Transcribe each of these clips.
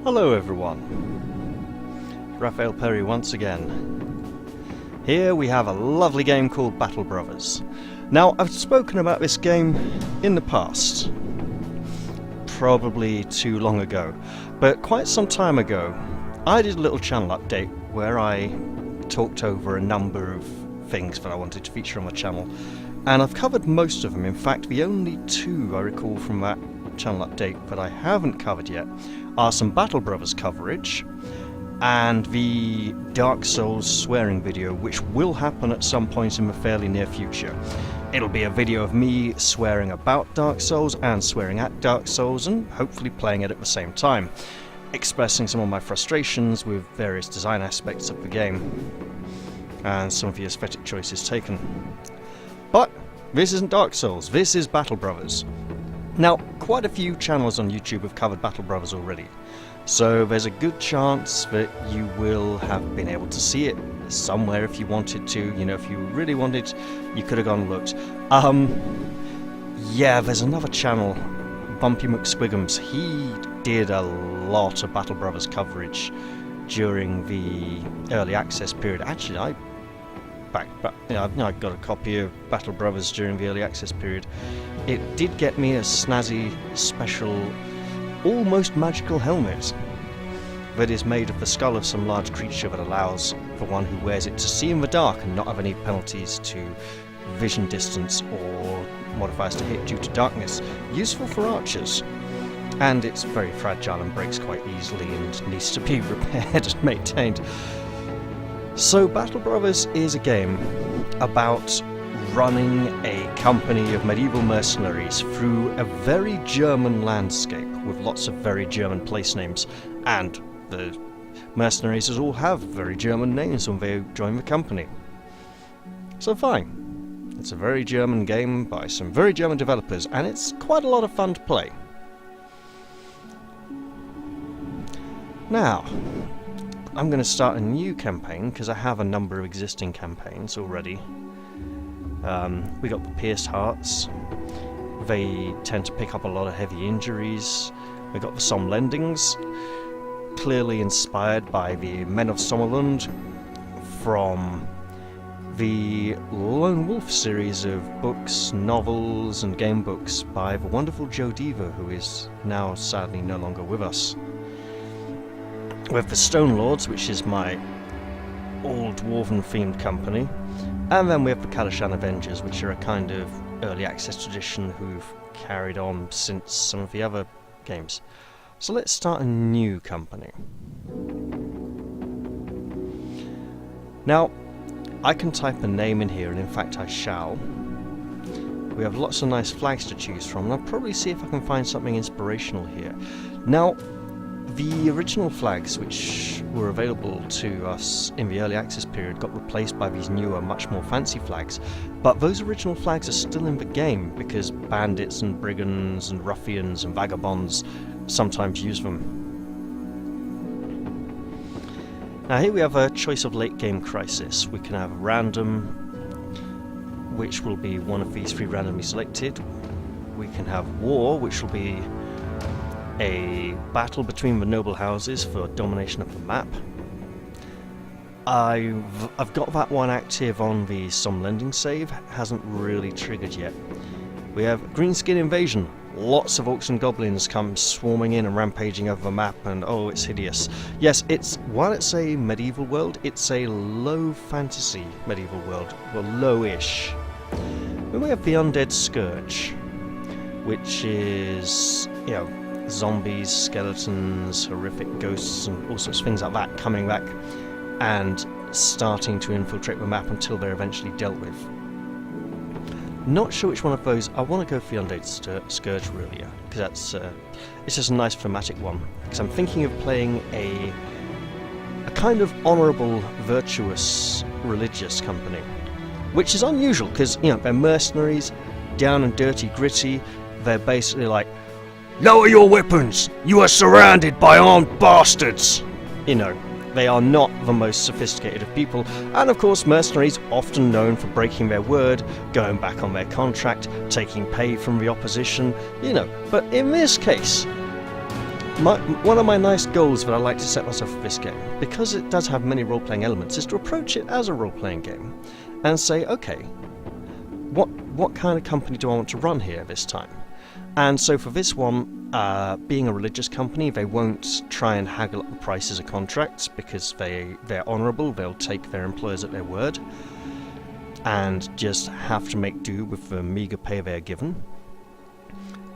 Hello everyone, Raphael Perry once again. Here we have a lovely game called Battle Brothers. Now, I've spoken about this game in the past, probably too long ago, but quite some time ago I did a little channel update where I talked over a number of things that I wanted to feature on the channel, and I've covered most of them. In fact, the only two I recall from that channel update that I haven't covered yet are some Battle Brothers coverage and the Dark Souls swearing video, which will happen at some point in the fairly near future. It'll be a video of me swearing about Dark Souls and swearing at Dark Souls, and hopefully playing it at the same time, expressing some of my frustrations with various design aspects of the game and some of the aesthetic choices taken. But this isn't Dark Souls, this is Battle Brothers. Now, quite a few channels on YouTube have covered Battle Brothers already, so there's a good chance that you will have been able to see it somewhere if you wanted to. You know, if you really wanted, you could have gone and looked. Yeah, there's another channel, Bumpy McSquigums. He did a lot of Battle Brothers coverage during the early access period. Actually, I got a copy of Battle Brothers during the early access period. It did get me a snazzy, special, almost magical helmet that is made of the skull of some large creature that allows for one who wears it to see in the dark and not have any penalties to vision distance or modifiers to hit due to darkness. Useful for archers. And it's very fragile and breaks quite easily and needs to be repaired and maintained. So Battle Brothers is a game about running a company of medieval mercenaries through a very German landscape with lots of very German place names, and the mercenaries all have very German names when they join the company. So fine. It's a very German game by some very German developers, and it's quite a lot of fun to play. Now, I'm going to start a new campaign because I have a number of existing campaigns already. We got the Pierced Hearts. They tend to pick up a lot of heavy injuries. We got the Somlendings, clearly inspired by the Men of Sommerlund from the Lone Wolf series of books, novels and game books by the wonderful Joe Deaver, who is now sadly no longer with us. We have the Stone Lords, which is my old dwarven-themed company, and then we have the Kalashan Avengers, which are a kind of early access tradition who've carried on since some of the other games. So let's start a new company. Now, I can type a name in here, and in fact I shall. We have lots of nice flags to choose from, and I'll probably see if I can find something inspirational here. Now, the original flags, which were available to us in the early access period, got replaced by these newer, much more fancy flags, but those original flags are still in the game because bandits and brigands and ruffians and vagabonds sometimes use them. Now here we have a choice of late game crisis. We can have random, which will be one of these three randomly selected. We can have war, which will be a battle between the noble houses for domination of the map. I've got that one active on the Somlending save, hasn't really triggered yet. We have Greenskin Invasion. Lots of orcs and goblins come swarming in and rampaging over the map, and oh, it's hideous. Yes, while it's a medieval world, it's a low fantasy medieval world, well, low-ish. Then we have the Undead Scourge, which is, you know, zombies, skeletons, horrific ghosts and all sorts of things like that coming back and starting to infiltrate the map until they're eventually dealt with. Not sure which one of those. I want to go for the Undead Scourge really, because it's just a nice thematic one, because I'm thinking of playing a kind of honourable, virtuous, religious company, which is unusual because, you know, they're mercenaries, down and dirty, gritty. They're basically like, "Lower your weapons! You are surrounded by armed bastards!" You know, they are not the most sophisticated of people, and of course mercenaries often known for breaking their word, going back on their contract, taking pay from the opposition, you know. But in this case, One of my nice goals that I like to set myself for this game, because it does have many role-playing elements, is to approach it as a role-playing game and say, okay, what kind of company do I want to run here this time? And so for this one, being a religious company, they won't try and haggle up the prices of contracts because they're honourable. They'll take their employers at their word and just have to make do with the meagre pay they're given.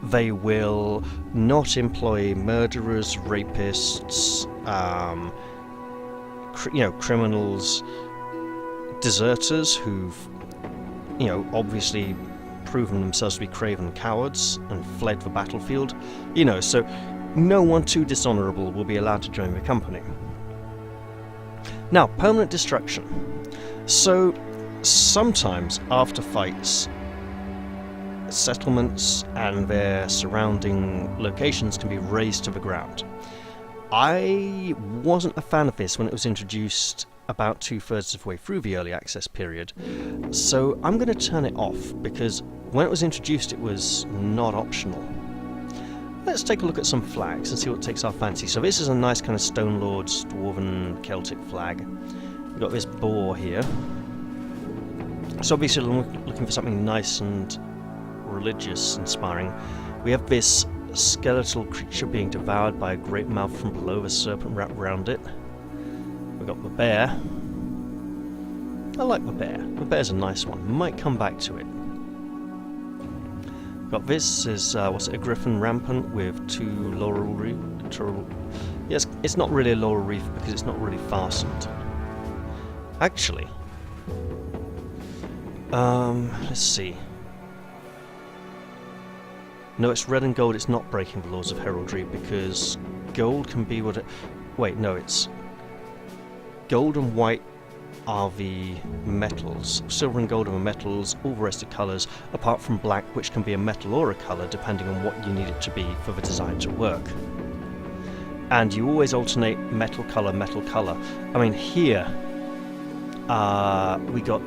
They will not employ murderers, rapists, criminals, deserters who've, obviously proven themselves to be craven cowards and fled the battlefield. So no one too dishonourable will be allowed to join the company. Now, permanent destruction. So sometimes after fights, settlements and their surrounding locations can be razed to the ground. I wasn't a fan of this when it was introduced about 2/3 of the way through the early access period, so I'm going to turn it off because when it was introduced it was not optional. Let's take a look at some flags and see what takes our fancy. So this is a nice kind of Stone Lords, Dwarven, Celtic flag. We've got this boar here. So obviously looking for something nice and religious inspiring. We have this skeletal creature being devoured by a great mouth from below, a serpent wrapped around it. We've got the bear. I like the bear. The bear's a nice one. Might come back to it. Got this is a griffin rampant with 2 laurel wreath. Yes, it's not really a laurel wreath because it's not really fastened. Actually, let's see. No, it's red and gold. It's not breaking the laws of heraldry because gold can be what it... Wait, no, it's... Gold and white are the metals. Silver and gold are the metals. All the rest are colours, apart from black, which can be a metal or a colour, depending on what you need it to be for the design to work. And you always alternate metal colour, metal colour. I mean, here, we got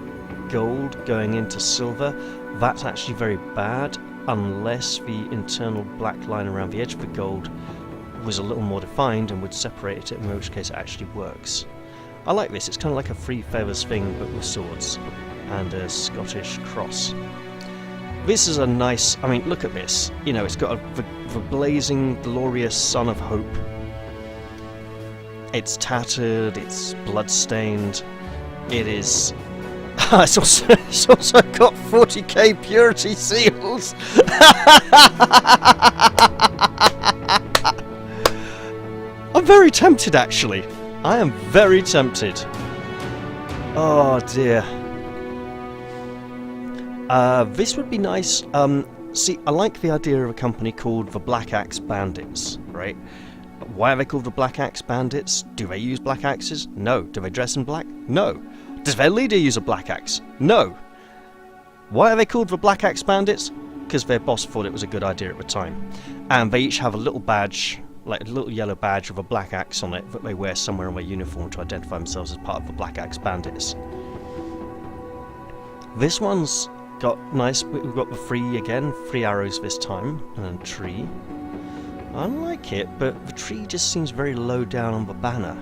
gold going into silver. That's actually very bad, unless the internal black line around the edge of the gold was a little more defined and would separate it, in which case it actually works. I like this. It's kind of like a Three Feathers thing, but with swords and a Scottish cross. This is a nice... I mean, look at this. It's got the blazing, glorious sun of hope. It's tattered, it's blood-stained. It is... it's also got 40k purity seals! I'm very tempted, actually. I am very tempted. Oh dear. This would be nice. See, I like the idea of a company called the Black Axe Bandits, right? Why are they called the Black Axe Bandits? Do they use black axes? No. Do they dress in black? No. Does their leader use a black axe? No. Why are they called the Black Axe Bandits? Because their boss thought it was a good idea at the time. And they each have a little badge, like a little yellow badge with a black axe on it that they wear somewhere in their uniform to identify themselves as part of the Black Axe Bandits. This one's got nice, we've got the 3 arrows this time, and a tree. I like it, but the tree just seems very low down on the banner.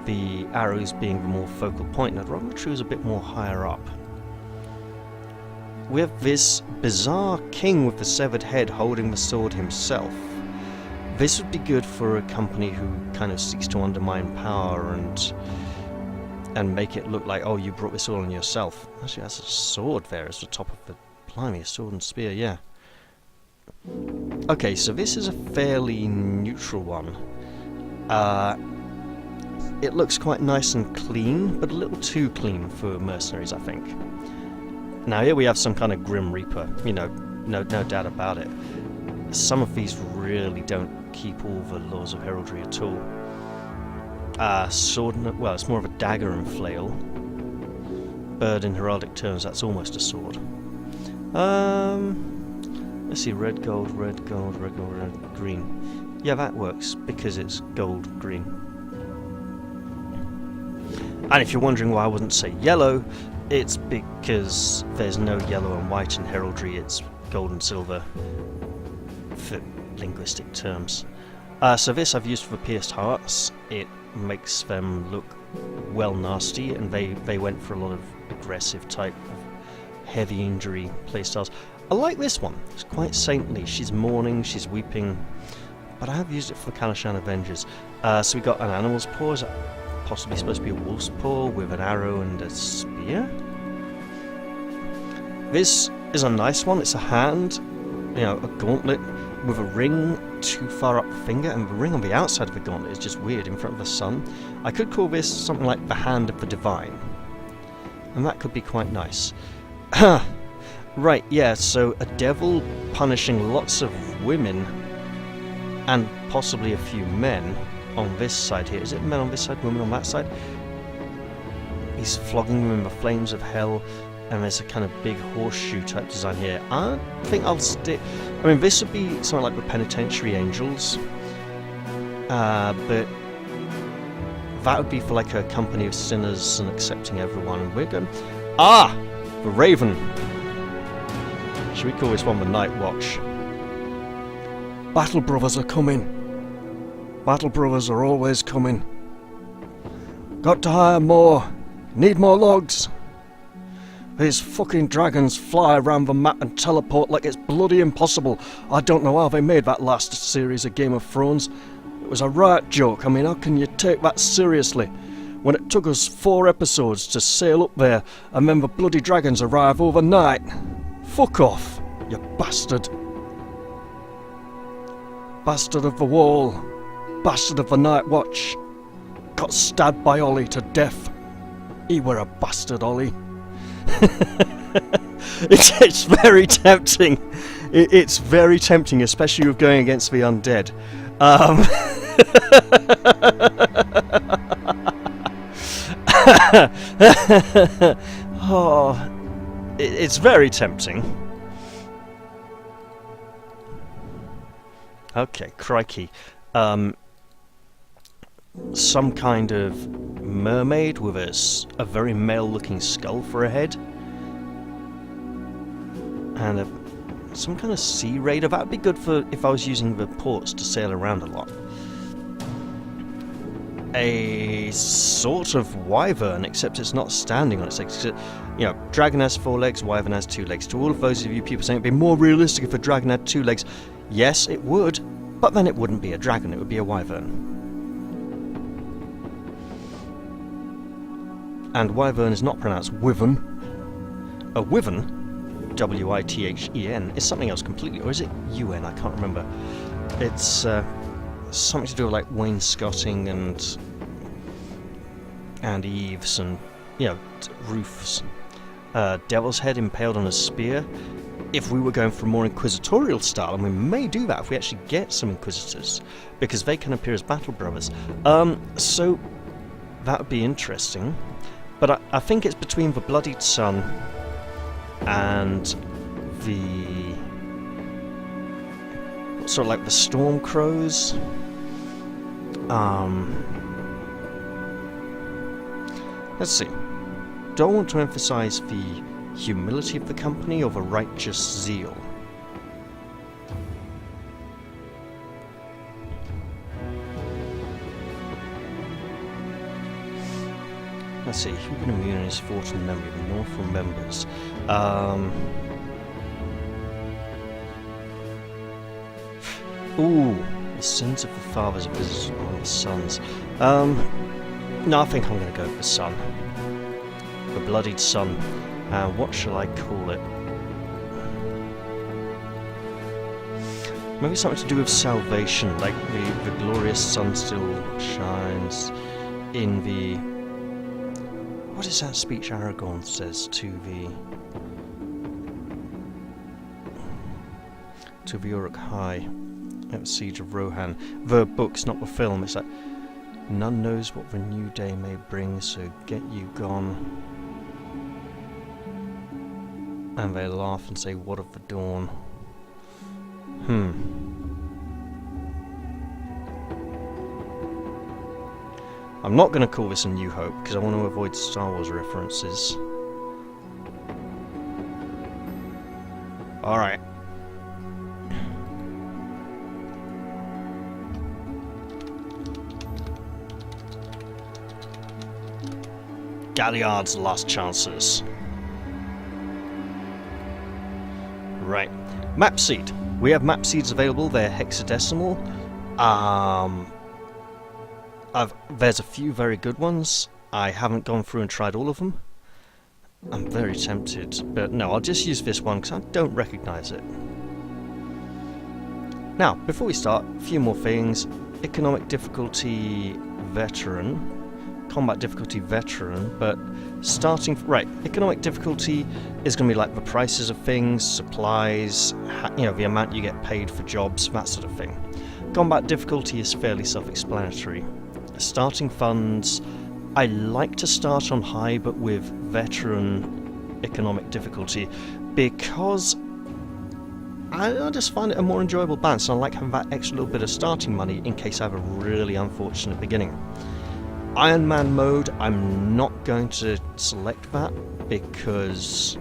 The arrows being the more focal point, and I'd rather the tree was a bit more higher up. We have this bizarre king with the severed head holding the sword himself. This would be good for a company who kind of seeks to undermine power and make it look like, oh, you brought this all on yourself. Actually, that's a sword there as the top of the... Blimey, a sword and spear, yeah. Okay, so this is a fairly neutral one. It looks quite nice and clean, but a little too clean for mercenaries, I think. Now here we have some kind of Grim Reaper, no doubt about it. Some of these really don't keep all the laws of heraldry at all. Sword, well, it's more of a dagger and flail. Bird in heraldic terms, that's almost a sword. Let's see, red, gold, red, gold, red, gold, red, green. Yeah, that works, because it's gold, green. And if you're wondering why I wouldn't say yellow, it's because there's no yellow and white in heraldry, it's gold and silver for linguistic terms. So this I've used for pierced hearts. It makes them look well nasty, and they went for a lot of aggressive type of heavy injury playstyles. I like this one. It's quite saintly. She's mourning, she's weeping, but I have used it for Kalashan Avengers. So we got an animal's paw. Is that possibly supposed to be a wolf's paw with an arrow and a spear? This is a nice one. It's a hand, a gauntlet with a ring too far up the finger, and the ring on the outside of the gauntlet is just weird in front of the sun. I could call this something like the Hand of the Divine, and that could be quite nice. Right, yeah, so a devil punishing lots of women and possibly a few men on this side here. Is it men on this side, women on that side? He's flogging them in the flames of hell, and there's a kind of big horseshoe type design here. I think I'll stick... I mean, this would be something like the Penitentiary Angels, but that would be for like a company of sinners and accepting everyone. We're going... Ah! The Raven! Should we call this one the Night Watch? Battle Brothers are coming. Battle Brothers are always coming. Got to hire more. Need more logs. These fucking dragons fly around the map and teleport like it's bloody impossible. I don't know how they made that last series of Game of Thrones. It was a right joke. I mean, how can you take that seriously? When it took us 4 episodes to sail up there, and then the bloody dragons arrive overnight. Fuck off, you bastard. Bastard of the Wall. Bastard of the Night Watch. Got stabbed by Ollie to death. He were a bastard, Ollie. It's very tempting. It's very tempting, especially with going against the undead. Oh, it's very tempting. Okay, crikey. Some kind of mermaid with a very male-looking skull for a head, and some kind of sea raider. That would be good for if I was using the ports to sail around a lot. A sort of wyvern, except it's not standing on its legs. Dragon has 4 legs, wyvern has 2 legs. To all of those of you people saying it'd be more realistic if a dragon had 2 legs, yes, it would, but then it wouldn't be a dragon, it would be a wyvern. And wyvern is not pronounced wyvern. A wyvern, W-I-T-H-E-N, is something else completely, or is it U-N? I can't remember. It's something to do with like wainscoting and eaves and roofs. Devil's head impaled on a spear. If we were going for a more inquisitorial style, and we may do that if we actually get some inquisitors, because they can appear as battle brothers. So that would be interesting. But I think it's between the Bloodied Sun and the sort of like the Storm Crows. Let's see. Do I want to emphasize the humility of the company or the righteous zeal? Let's see, human immune is fought in memory of the North remembers. Ooh, the sins of the fathers are visited on the sons. No, I think I'm going to go with the sun. The Bloodied Sun. What shall I call it? Maybe something to do with salvation, like the glorious sun still shines in the... What is that speech Aragorn says to the Uruk-hai at the Siege of Rohan? The books, not the film. It's like, none knows what the new day may bring, so get you gone. And they laugh and say, what of the dawn? I'm not going to call this A New Hope, because I want to avoid Star Wars references. Alright. Galliard's last chances. Right. Map seed. We have map seeds available. They're hexadecimal. There's a few very good ones. I haven't gone through and tried all of them. I'm very tempted, but no, I'll just use this one because I don't recognise it. Now, before we start, a few more things. Economic difficulty veteran, combat difficulty veteran, but starting... Right, economic difficulty is going to be like the prices of things, supplies, the amount you get paid for jobs, that sort of thing. Combat difficulty is fairly self-explanatory. Starting funds... I like to start on high, but with veteran economic difficulty, because I just find it a more enjoyable balance, and I like having that extra little bit of starting money in case I have a really unfortunate beginning. Iron Man mode, I'm not going to select that because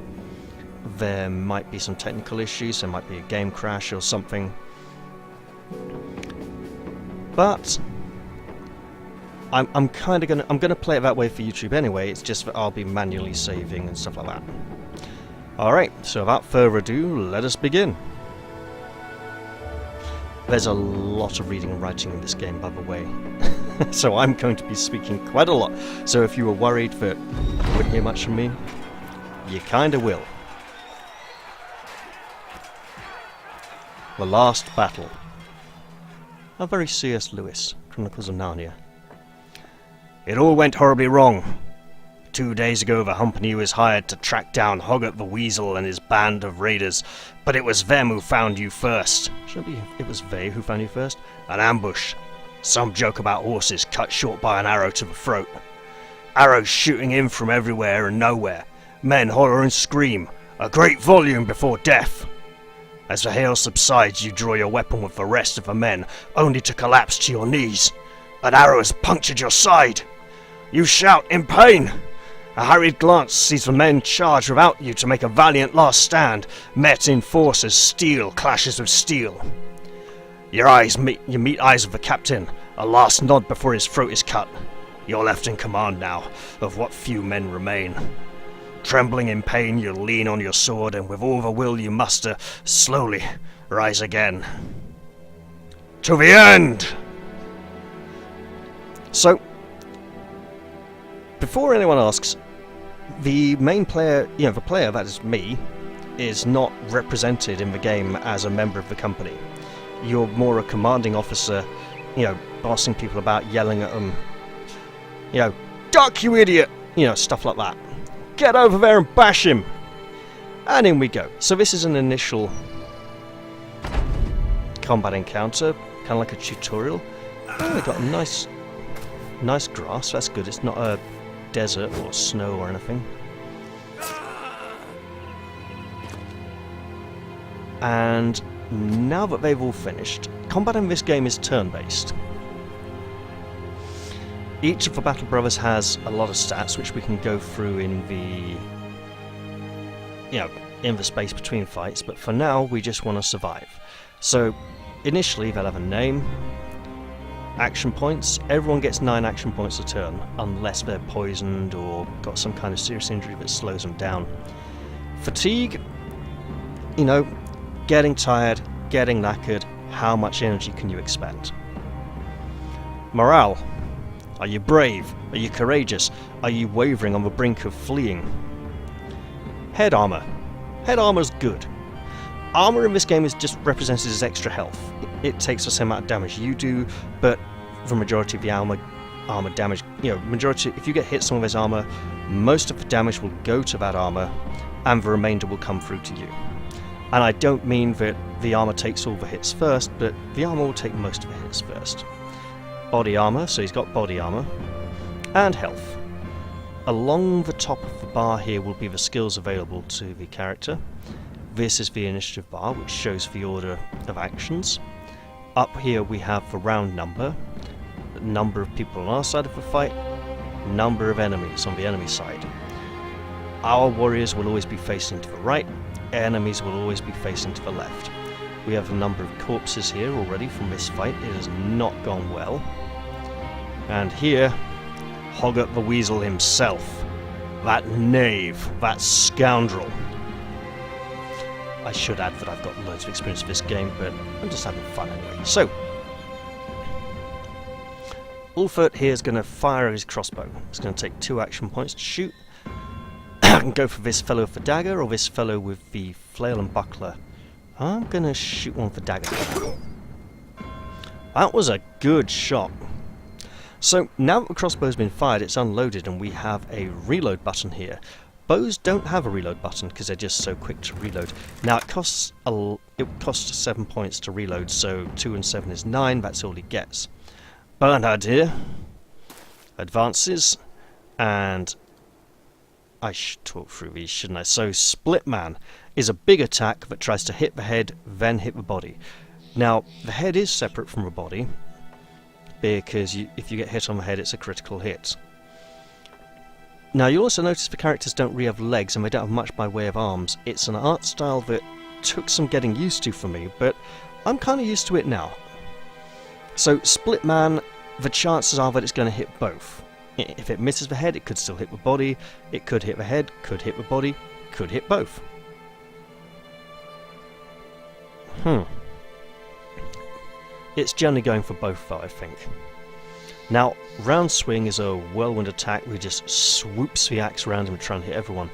there might be some technical issues, there might be a game crash or something. But I'm gonna play it that way for YouTube anyway. It's just that I'll be manually saving and stuff like that. Alright, so without further ado, let us begin. There's a lot of reading and writing in this game, by the way. So I'm going to be speaking quite a lot. So if you were worried that you wouldn't hear much from me, you kinda will. The Last Battle. A very C.S. Lewis, Chronicles of Narnia. It all went horribly wrong. 2 days ago the company was hired to track down Hoggart the Weasel and his band of raiders, but it was them who found you first. Shouldn't it be it was they who found you first? An ambush. Some joke about horses cut short by an arrow to the throat. Arrows shooting in from everywhere and nowhere. Men holler and scream, a great volume before death. As the hail subsides, you draw your weapon with the rest of the men, only to collapse to your knees. An arrow has punctured your side. You shout in pain. A hurried glance sees the men charge without you to make a valiant last stand, met in force as steel clashes with steel. You meet eyes of the captain, a last nod before his throat is cut. You're left in command now, of what few men remain. Trembling in pain, you lean on your sword, and with all the will you muster, slowly rise again. To the end! So, before anyone asks, the main player, the player, that is me, is not represented in the game as a member of the company. You're more a commanding officer, bossing people about, yelling at them, duck you idiot, stuff like that. Get over there and bash him! And in we go. So this is an initial combat encounter, kind of like a tutorial. Oh, we've got a nice grass, that's good. It's not a desert or snow or anything. And now that they've all finished, combat in this game is turn-based. Each of the Battle Brothers has a lot of stats which we can go through in the space between fights, but for now we just want to survive. So initially they'll have a name, action points. Everyone gets 9 action points a turn, unless they're poisoned or got some kind of serious injury that slows them down. Fatigue, getting tired, getting knackered, how much energy can you expend? Morale, are you brave? Are you courageous? Are you wavering on the brink of fleeing? Head armor. Head armor's good. Armor in this game is just represented as extra health. It takes the same amount of damage you do, but the majority of the armor damage, if you get hit some of his armor, most of the damage will go to that armor, and the remainder will come through to you. And I don't mean that the armor takes all the hits first, but the armor will take most of the hits first. Body armor, so he's got body armor, and health. Along the top of the bar here will be the skills available to the character. This is the initiative bar, which shows the order of actions. Up here we have the round number of people on our side of the fight, number of enemies on the enemy side. Our warriors will always be facing to the right, enemies will always be facing to the left. We have a number of corpses here already from this fight. It has not gone well. And here, Hoggart the Weasel himself, That knave, that scoundrel. I should add that I've got loads of experience with this game, but I'm just having fun anyway. So, Ulfert here is going to fire his crossbow. It's going to take 2 action points to shoot. I can go for this fellow with the dagger or this fellow with the flail and buckler. I'm going to shoot one with the dagger. That was a good shot. So now that the crossbow's been fired, it's unloaded and we have a reload button here. Bows don't have a reload button because they're just so quick to reload. Now it costs 7 points to reload, so 2 and 7 is 9, that's all he gets. Bernhard here advances, and I should talk through these, shouldn't I? So Split Man is a big attack that tries to hit the head, then hit the body. Now the head is separate from the body, because if you get hit on the head it's a critical hit. Now you'll also notice the characters don't really have legs and they don't have much by way of arms. It's an art style that took some getting used to for me, but I'm kind of used to it now. So Split Man, the chances are that it's going to hit both. If it misses the head, it could still hit the body, it could hit the head, could hit the body, could hit both. It's generally going for both though, I think. Now, Round Swing is a whirlwind attack where he just swoops the axe around him and trying to hit everyone.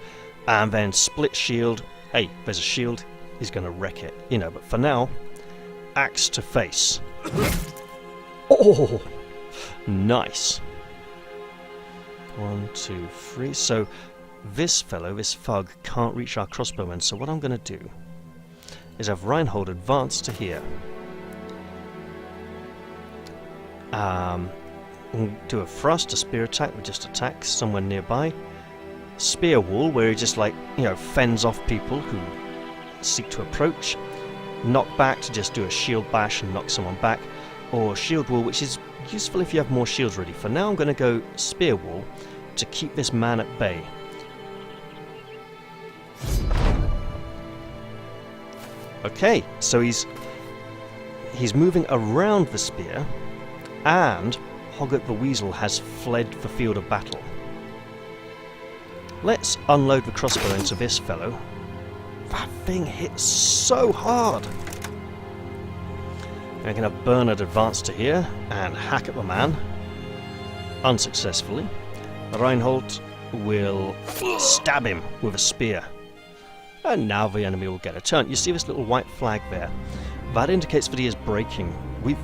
And then Split Shield, hey, there's a shield, he's going to wreck it. You know, but for now, axe to face. Oh! Nice. 1, 2, 3. So, this fellow, this thug, can't reach our crossbowmen, so what I'm going to do is have Reinhold advance to here. Do a thrust, a spear attack, which just attacks somewhere nearby. Spear wall, where he just fends off people who seek to approach. Knock back to just do a shield bash and knock someone back. Or shield wall, which is useful if you have more shields ready. For now I'm going to go spear wall to keep this man at bay. Okay, so he's moving around the spear, and Hoggart the Weasel has fled the field of battle. Let's unload the crossbow into this fellow. That thing hits so hard! We're going to Bernhard advance to here and hack at the man. Unsuccessfully. Reinhold will stab him with a spear. And now the enemy will get a turn. You see this little white flag there? That indicates that he is breaking. We've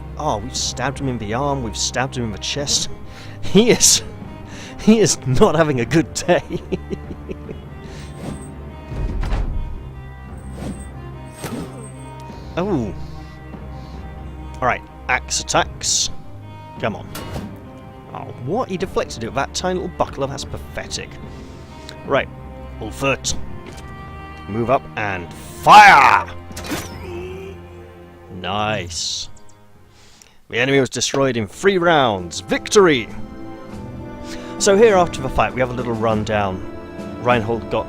stabbed him in the arm, we've stabbed him in the chest. He is not having a good day. Oh. Alright, axe attacks. Come on. Oh, what? He deflected it with that tiny little buckler? That's pathetic. Right, Ulfert. Move up and fire! Nice. The enemy was destroyed in 3 rounds. Victory! So here after the fight we have a little rundown. Reinhold got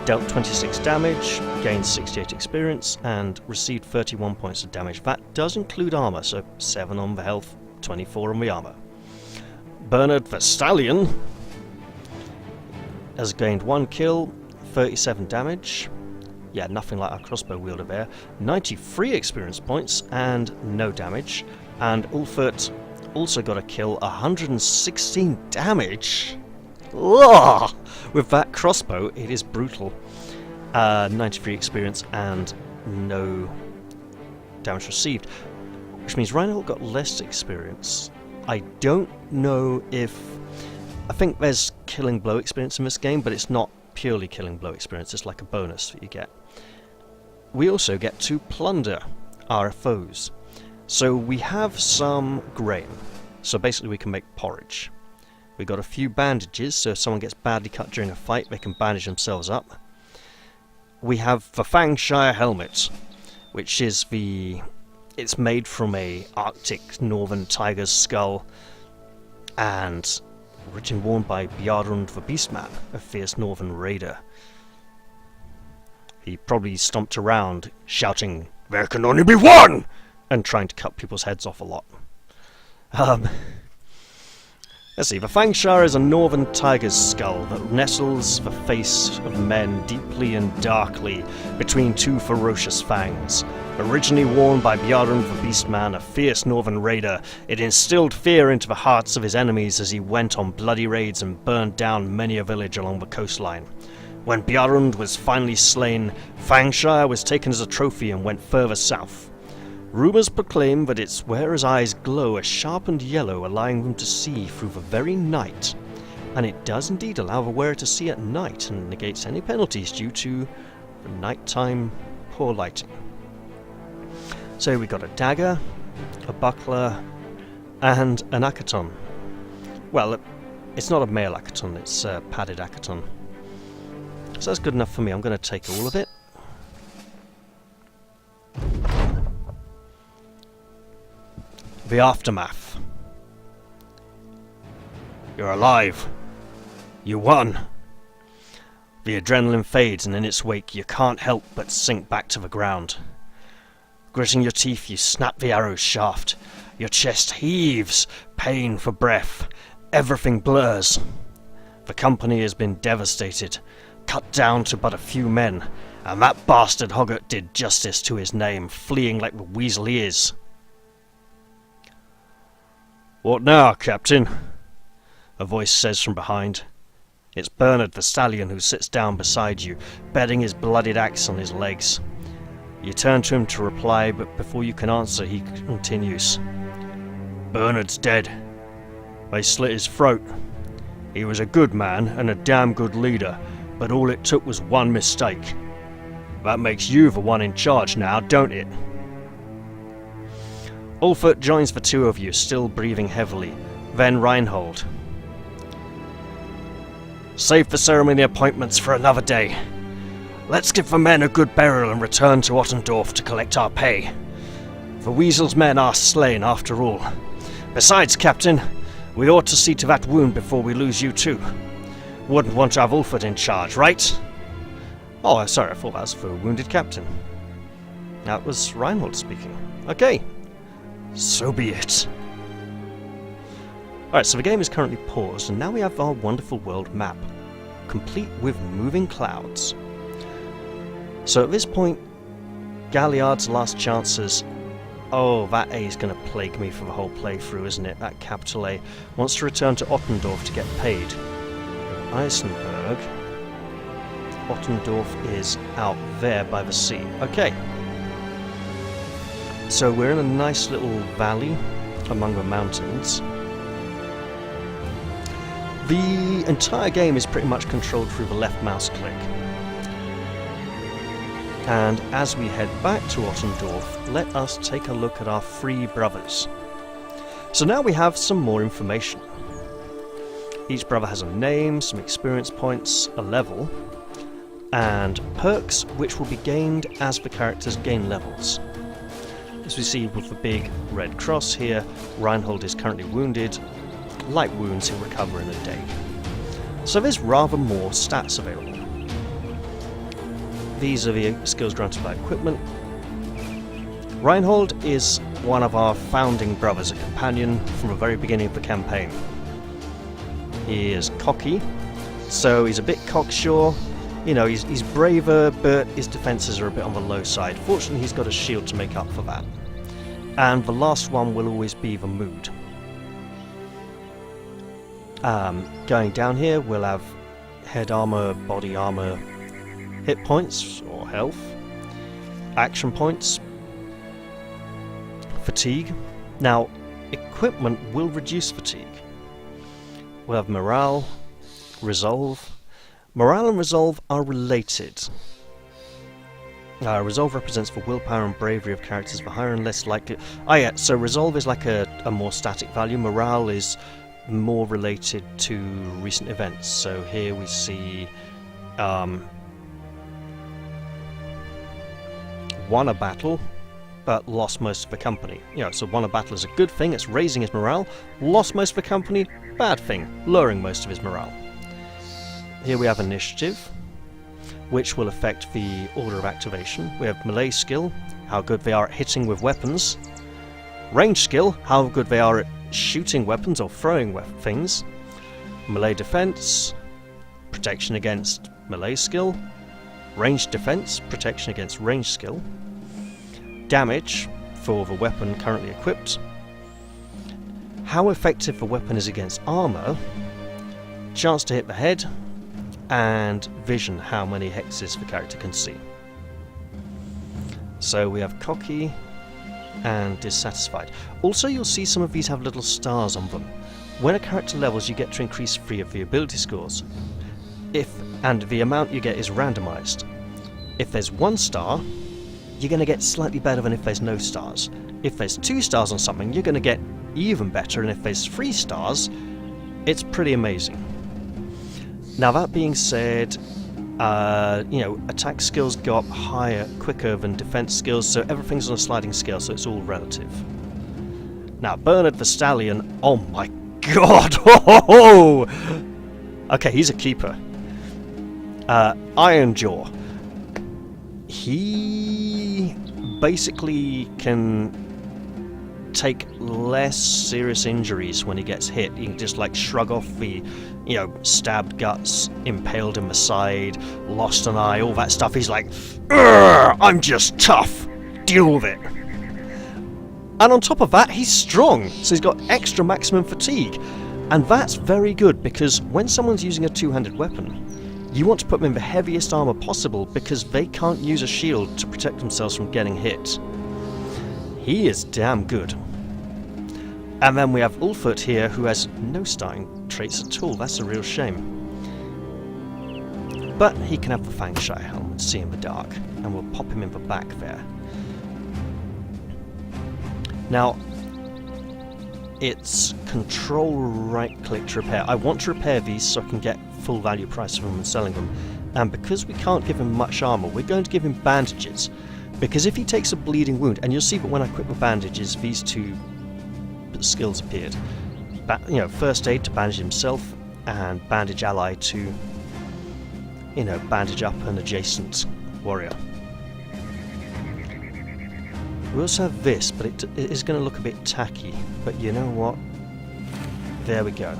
dealt 26 damage, gained 68 experience, and received 31 points of damage. That does include armour, so 7 on the health, 24 on the armour. Bernhard the Stallion has gained 1 kill, 37 damage. Yeah, nothing like our crossbow wielder there. 93 experience points and no damage. And Ulfert also got a kill, 116 damage. Ugh! With that crossbow, it is brutal. 93 experience and no damage received. Which means Reinhold got less experience. I don't know if... I think there's killing blow experience in this game, but it's not purely killing blow experience, it's like a bonus that you get. We also get to plunder our foes. So we have some grain. So basically we can make porridge. We got a few bandages, so if someone gets badly cut during a fight, they can bandage themselves up. We have the Fangshire helmet, which is it's made from a Arctic northern tiger's skull, and originally worn by Bjarund the Beastman, a fierce northern raider. He probably stomped around shouting, "There can only be one!" and trying to cut people's heads off a lot. Let's see, the Fangshire is a northern tiger's skull that nestles the face of men deeply and darkly between two ferocious fangs. Originally worn by Bjarund the Beastman, a fierce northern raider, it instilled fear into the hearts of his enemies as he went on bloody raids and burned down many a village along the coastline. When Bjarund was finally slain, Fangshire was taken as a trophy and went further south. Rumours proclaim that its wearer's eyes glow a sharpened yellow, allowing them to see through the very night. And it does indeed allow the wearer to see at night and negates any penalties due to the nighttime poor lighting. So we got a dagger, a buckler, and an akaton. Well, it's not a male akaton, it's a padded akaton. So that's good enough for me. I'm going to take all of it. The aftermath. You're alive. You won. The adrenaline fades, and in its wake you can't help but sink back to the ground. Gritting your teeth, you snap the arrow's shaft. Your chest heaves, pain for breath. Everything blurs. The company has been devastated, cut down to but a few men, and that bastard Hoggart did justice to his name, fleeing like the weasel he is. What now, Captain? A voice says from behind. It's Bernard the stallion who sits down beside you, bedding his bloodied axe on his legs. You turn to him to reply, but before you can answer, he continues. Bernard's dead. They slit his throat. He was a good man and a damn good leader, but all it took was one mistake. That makes you the one in charge now, don't it? Ulfert joins the two of you, still breathing heavily. Then Reinhold. Save the ceremony appointments for another day. Let's give the men a good burial and return to Ottendorf to collect our pay. The Weasel's men are slain after all. Besides, Captain, we ought to see to that wound before we lose you too. Wouldn't want to have Ulfert in charge, right? Oh, sorry, I thought that was for a wounded captain. That was Reinhold speaking. Okay. So be it. Alright, so the game is currently paused, and now we have our wonderful world map, complete with moving clouds. So at this point, Galliard's last chances... Oh, that A is going to plague me for the whole playthrough, isn't it? That capital A. Wants to return to Ottendorf to get paid. Eisenberg. Ottendorf is out there by the sea. Okay. So we're in a nice little valley among the mountains. The entire game is pretty much controlled through the left mouse click. And as we head back to Ottendorf, let us take a look at our three brothers. So now we have some more information. Each brother has a name, some experience points, a level, and perks which will be gained as the characters gain levels. As we see with the big red cross here, Reinhold is currently wounded. Light wounds he'll recover in a day. So there's rather more stats available. These are the skills granted by equipment. Reinhold is one of our founding brothers, a companion from the very beginning of the campaign. He is cocky, so he's a bit cocksure. You know, he's braver, but his defences are a bit on the low side. Fortunately, he's got a shield to make up for that. And the last one will always be the mood. Going down here, we'll have head armour, body armour, hit points or health, action points, fatigue. Now, equipment will reduce fatigue. We'll have morale, resolve. Morale and resolve are related. Resolve represents the willpower and bravery of characters, the higher and less likely... yeah, so resolve is like a more static value. Morale is more related to recent events. So here we see... won a battle, but lost most of the company. You know, so won a battle is a good thing, it's raising his morale. Lost most of the company, bad thing, lowering most of his morale. Here we have initiative, which will affect the order of activation. We have melee skill, how good they are at hitting with weapons. Range skill, how good they are at shooting weapons or throwing things, melee defense, protection against melee skill, ranged defense, protection against ranged skill, damage for the weapon currently equipped, how effective the weapon is against armor, chance to hit the head, and vision, how many hexes the character can see. So we have cocky and dissatisfied. Also, you'll see some of these have little stars on them. When a character levels, you get to increase 3 of the ability scores. And the amount you get is randomized. If there's 1 star, you're going to get slightly better than if there's no stars. If there's 2 stars on something, you're going to get even better, and if there's 3 stars, it's pretty amazing. Now, that being said, attack skills go up higher, quicker than defense skills, so everything's on a sliding scale, so it's all relative. Now, Bernard the Stallion, oh my god! Okay, he's a keeper. Iron Jaw. He basically can take less serious injuries when he gets hit. He can just like shrug off the, stabbed guts, impaled in the side, lost an eye, all that stuff. He's like, I'm just tough. Deal with it. And on top of that, he's strong, so he's got extra maximum fatigue. And that's very good, because when someone's using a two-handed weapon, you want to put them in the heaviest armor possible, because they can't use a shield to protect themselves from getting hit. He is damn good. And then we have Ulfert here, who has no starting traits at all. That's a real shame. But he can have the Fangshire helmet, see in the dark, and we'll pop him in the back there. Now, it's control right-click to repair. I want to repair these so I can get full value price for them and selling them. And because we can't give him much armor, we're going to give him bandages. Because if he takes a bleeding wound, and you'll see that when I equip the bandages, these 2 skills appeared. First aid to bandage himself, and bandage ally to, bandage up an adjacent warrior. We also have this, but it is going to look a bit tacky. But you know what? There we go.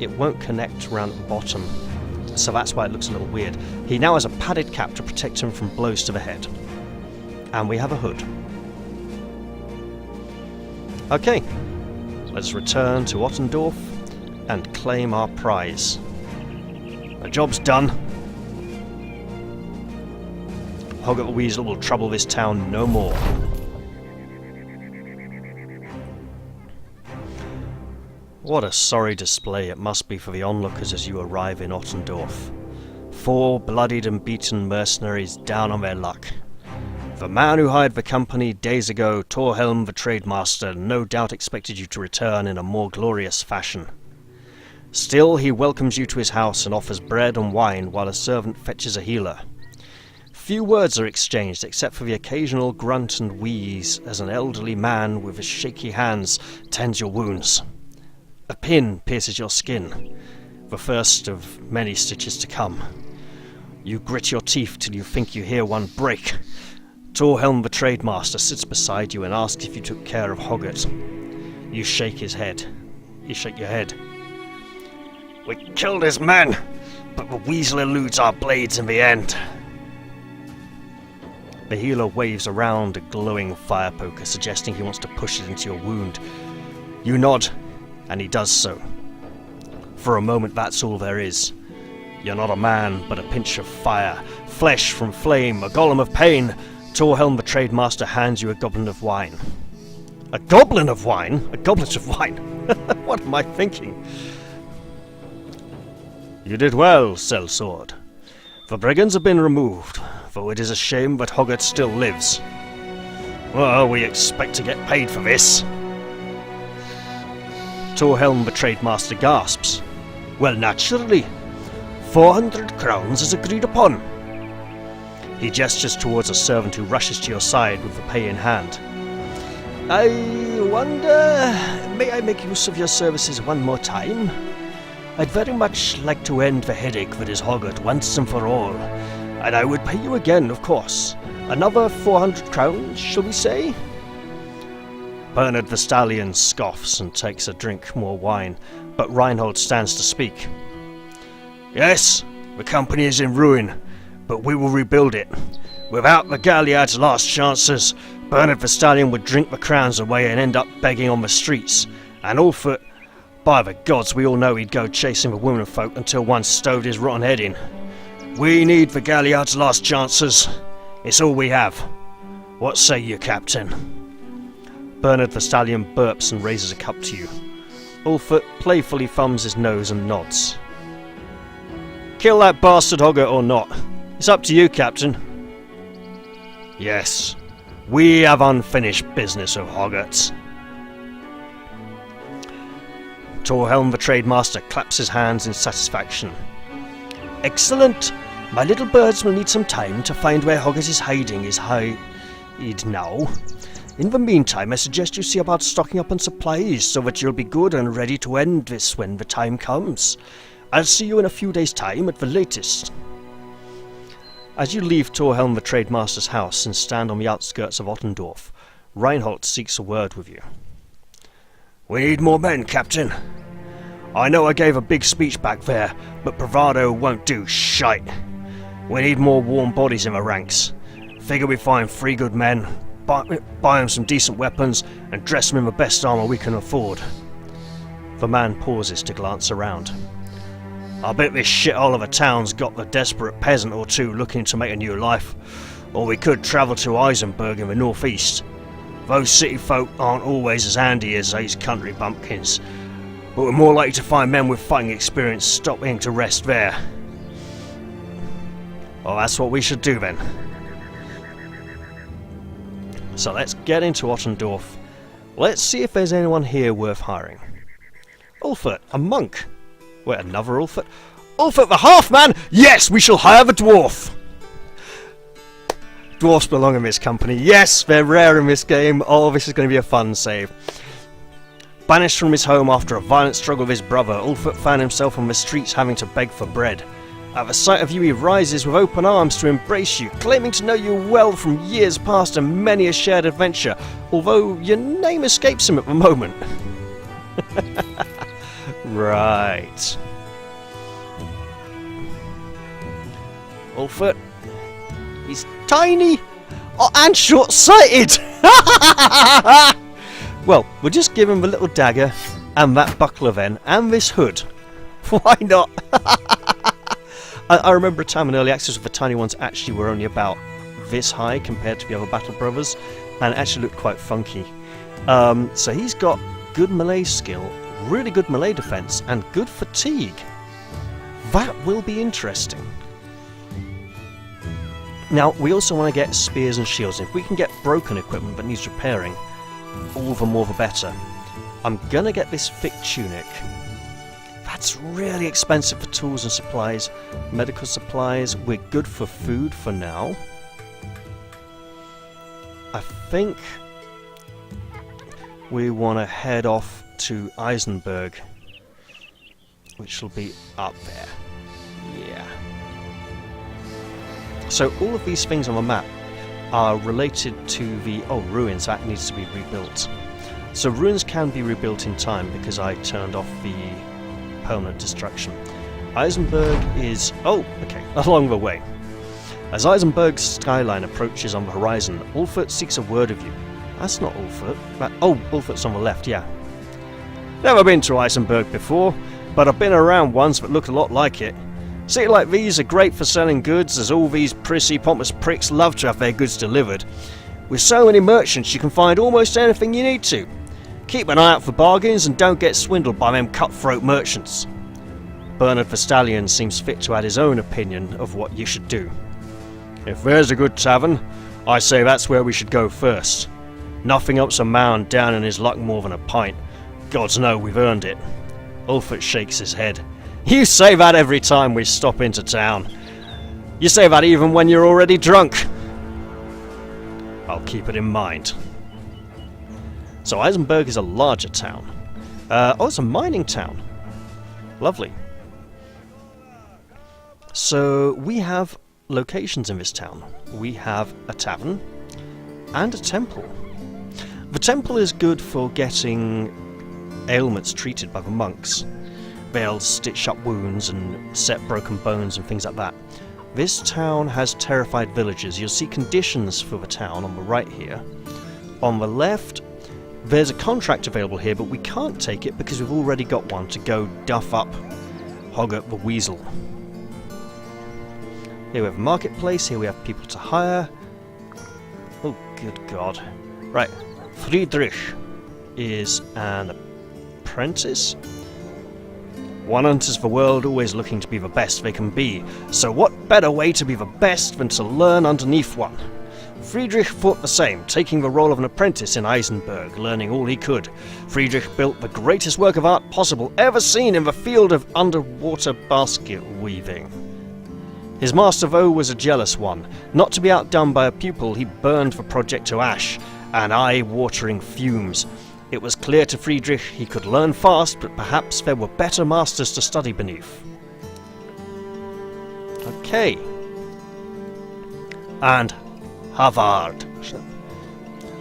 It won't connect around the bottom, so that's why it looks a little weird. He now has a padded cap to protect him from blows to the head. And we have a hood. Okay, let's return to Ottendorf and claim our prize. The job's done. Hoggett the Weasel will trouble this town no more. What a sorry display it must be for the onlookers as you arrive in Ottendorf. 4 bloodied and beaten mercenaries down on their luck. The man who hired the company days ago, Torhelm the Trademaster, no doubt expected you to return in a more glorious fashion. Still, he welcomes you to his house and offers bread and wine while a servant fetches a healer. Few words are exchanged except for the occasional grunt and wheeze as an elderly man with his shaky hands tends your wounds. A pin pierces your skin, the first of many stitches to come. You grit your teeth till you think you hear one break. Torhelm the Trademaster sits beside you and asks if you took care of Hoggett. You shake his head. You shake your head. We killed his men, but the weasel eludes our blades in the end. The healer waves around a glowing fire poker, suggesting he wants to push it into your wound. You nod, and he does so. For a moment, that's all there is. You're not a man, but a pinch of fire, flesh from flame, a golem of pain. Torhelm the Trademaster hands you a goblet of wine. A goblin of wine? A goblet of wine? What am I thinking? You did well, Sellsword. The brigands have been removed, though it is a shame that Hoggett still lives. Well, we expect to get paid for this. Torhelm the Trademaster gasps. Well, naturally. 400 crowns is agreed upon. He gestures towards a servant who rushes to your side with the pay in hand. I wonder, may I make use of your services one more time? I'd very much like to end the headache that is Hoggett once and for all, and I would pay you again, of course. Another 400 crowns, shall we say? Bernard the Stallion scoffs and takes a drink more wine, but Reinhold stands to speak. Yes, the company is in ruin, but we will rebuild it. Without the Galliard's last chances, Bernard the Stallion would drink the crowns away and end up begging on the streets, and Ulfert, by the gods, we all know he'd go chasing the womenfolk until one stoved his rotten head in. We need the Galliard's last chances. It's all we have. What say you, Captain? Bernard the Stallion burps and raises a cup to you. Ulfert playfully thumbs his nose and nods. Kill that bastard Hoggart or not. It's up to you, Captain. Yes, we have unfinished business of Hoggart's. Torhelm the Trademaster claps his hands in satisfaction. Excellent! My little birds will need some time to find where Hoggart is hiding his hide now. In the meantime, I suggest you see about stocking up on supplies so that you'll be good and ready to end this when the time comes. I'll see you in a few days' time at the latest. As you leave Torhelm the Trademaster's house and stand on the outskirts of Ottendorf, Reinhold seeks a word with you. We need more men, Captain. I know I gave a big speech back there, but bravado won't do shite. We need more warm bodies in the ranks. Figure we find 3 good men, buy them some decent weapons, and dress them in the best armour we can afford. The man pauses to glance around. I bet this shithole of a town's got the desperate peasant or two looking to make a new life. Or we could travel to Eisenberg in the northeast. Those city folk aren't always as handy as these country bumpkins, but we're more likely to find men with fighting experience stopping to rest there. Well, that's what we should do then. So let's get into Ottendorf. Let's see if there's anyone here worth hiring. Ulfert, a monk. Wait, another Ulfert? Ulfert the Half-Man! Yes, we shall hire the dwarf! Dwarfs belong in this company. Yes, they're rare in this game. Oh, this is going to be a fun save. Banished from his home after a violent struggle with his brother, Ulfert found himself on the streets having to beg for bread. At the sight of you, he rises with open arms to embrace you, claiming to know you well from years past and many a shared adventure, although your name escapes him at the moment. Right. Ulfert. He's tiny and short-sighted. Well, we'll just give him a little dagger and that buckler then, and this hood. Why not? I remember a time in early access where the tiny ones actually were only about this high compared to the other Battle Brothers, and it actually looked quite funky. So he's got good melee skill, really good melee defense, and good fatigue. That will be interesting. Now, we also want to get spears and shields. If we can get broken equipment that needs repairing, all the more the better. I'm going to get this thick tunic. That's really expensive for tools and supplies. Medical supplies, we're good for food for now. I think we want to head off to Eisenberg, which will be up there. Yeah. So all of these things on the map are related to the... Oh, ruins, that needs to be rebuilt. So ruins can be rebuilt in time because I turned off the permanent destruction. Eisenberg is... Oh, okay, along the way. As Eisenberg's skyline approaches on the horizon, Ulfert seeks a word of you. That's not Ulfert. Oh, Ulfert's on the left, yeah. Never been to Eisenberg before, but I've been around ones that look a lot like it. Cities like these are great for selling goods, as all these prissy, pompous pricks love to have their goods delivered. With so many merchants, you can find almost anything you need to. Keep an eye out for bargains and don't get swindled by them cutthroat merchants. Bernard the Stallion seems fit to add his own opinion of what you should do. If there's a good tavern, I say that's where we should go first. Nothing ups a man down in his luck more than a pint. Gods know we've earned it. Ulfert shakes his head. You say that every time we stop into town. You say that even when you're already drunk. I'll keep it in mind. So Eisenberg is a larger town. Oh, it's a mining town. Lovely. So we have locations in this town. We have a tavern and a temple. The temple is good for getting ailments treated by the monks. They'll stitch up wounds and set broken bones and things like that. This town has terrified villagers. You'll see conditions for the town on the right here. On the left, there's a contract available here, but we can't take it because we've already got one to go duff up Hoggart the Weasel. Here we have a marketplace, here we have people to hire. Oh, good God. Right, Friedrich is an apprentice. One enters the world always looking to be the best they can be, so what better way to be the best than to learn underneath one? Friedrich thought the same, taking the role of an apprentice in Eisenberg, learning all he could. Friedrich built the greatest work of art possible ever seen in the field of underwater basket weaving. His master, though, was a jealous one. Not to be outdone by a pupil, he burned the project to ash, and eye-watering fumes. It was clear to Friedrich he could learn fast, but perhaps there were better masters to study beneath. Okay. And Havard.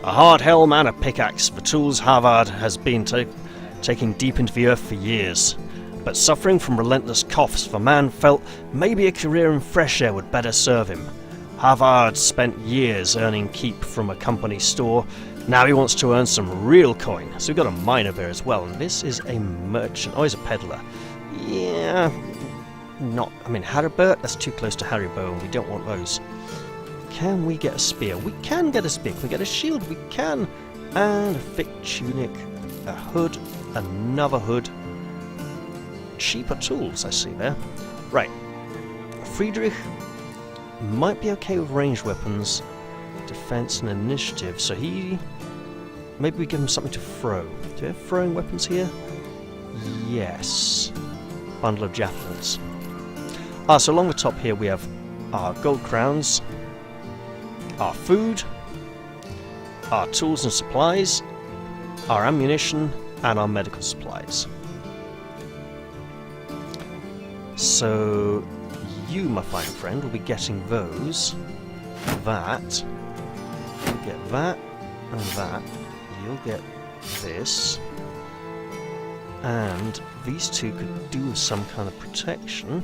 A hard helm and a pickaxe, the tools Havard has been taking deep into the earth for years. But suffering from relentless coughs, the man felt maybe a career in fresh air would better serve him. Havard spent years earning keep from a company store. Now he wants to earn some real coin. So we've got a miner there as well, and this is a merchant. Oh, he's a peddler. Yeah, not. I mean, Haribert, that's too close to Haribo, and we don't want those. Can we get a spear? We can get a spear. Can we get a shield? We can. And a thick tunic, a hood, another hood. Cheaper tools, I see there. Right. Friedrich might be okay with ranged weapons, defense and initiative, so he... Maybe we give him something to throw. Do we have throwing weapons here? Yes. Bundle of javelins. So along the top here we have our gold crowns, our food, our tools and supplies, our ammunition, and our medical supplies. So, you, my fine friend, will be getting those. That. You'll get that, and that. You'll get this. And these two could do with some kind of protection.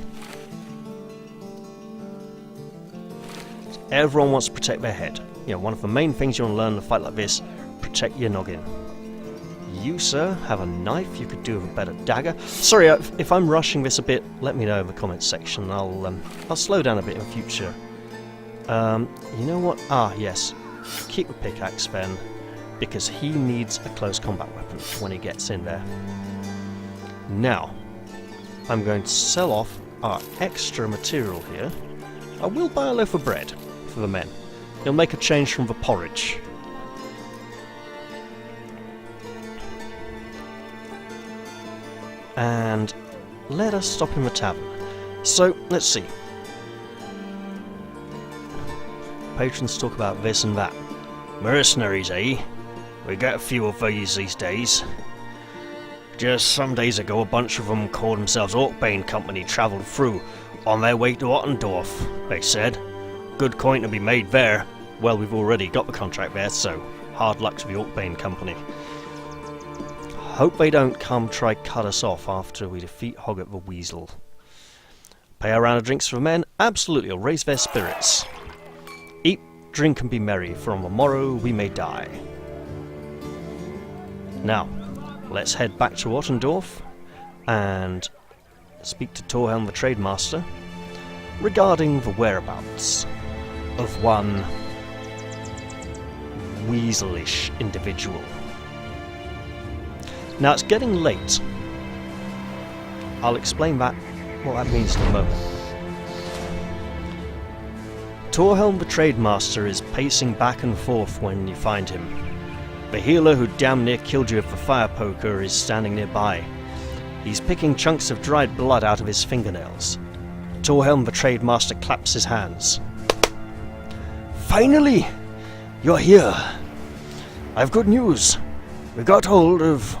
Everyone wants to protect their head. You know, one of the main things you want to learn in a fight like this, protect your noggin. You, sir, have a knife. You could do with a better dagger. Sorry, if I'm rushing this a bit, let me know in the comments section. I'll slow down a bit in the future. You know what? Yes. Keep the pickaxe then, because he needs a close combat weapon when he gets in there. Now, I'm going to sell off our extra material here. I will buy a loaf of bread for the men. It'll make a change from the porridge. And let us stop in the tavern. So, let's see. Patrons talk about this and that. Mercenaries, eh? We get a few of these days. Just some days ago, a bunch of them called themselves Orkbane Company travelled through on their way to Ottendorf, they said. Good coin to be made there. Well, we've already got the contract there, so hard luck to the Orkbane Company. Hope they don't come try cut us off after we defeat Hoggart the Weasel. Pay a round of drinks for the men? Absolutely, it'll raise their spirits. Eat, drink and be merry, for on the morrow we may die. Now, let's head back to Ottendorf and speak to Torhelm the Trademaster regarding the whereabouts of one weaselish individual. Now it's getting late. I'll explain what that means in a moment. Torhelm the Trademaster is pacing back and forth when you find him. The healer who damn near killed you with the fire poker is standing nearby. He's picking chunks of dried blood out of his fingernails. Torhelm the Trademaster claps his hands. Finally! You're here! I've good news. We got hold of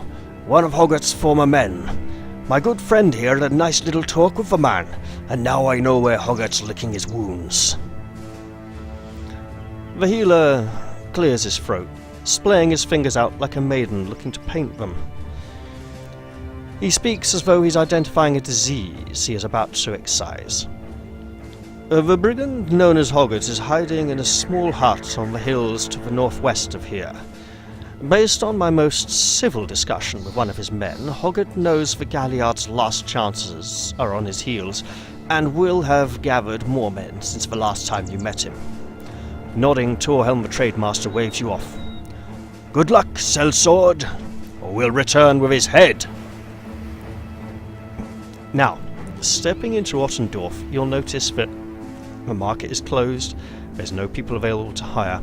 one of Hoggart's former men. My good friend here had a nice little talk with the man, and now I know where Hoggart's licking his wounds. The healer clears his throat, splaying his fingers out like a maiden looking to paint them. He speaks as though he's identifying a disease he is about to excise. The brigand known as Hoggett is hiding in a small hut on the hills to the northwest of here. Based on my most civil discussion with one of his men, Hoggett knows the Galliard's last chances are on his heels, and will have gathered more men since the last time you met him. Nodding, Torhelm the Trademaster waves you off. Good luck, sellsword, or we'll return with his head. Now, stepping into Ottendorf, you'll notice that the market is closed, there's no people available to hire.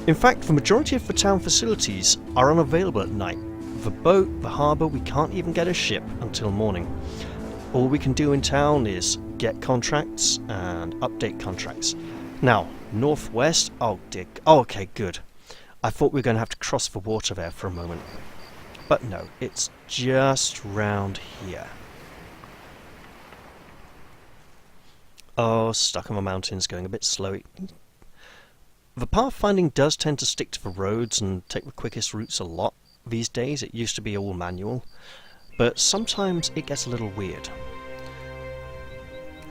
In fact, the majority of the town facilities are unavailable at night. The boat, the harbour, we can't even get a ship until morning. All we can do in town is get contracts and update contracts. Now, northwest, oh okay, good. I thought we were going to have to cross the water there for a moment. But no, it's just round here. Oh, stuck on the mountains, going a bit slow. The pathfinding does tend to stick to the roads and take the quickest routes a lot these days. It used to be all manual, but sometimes it gets a little weird.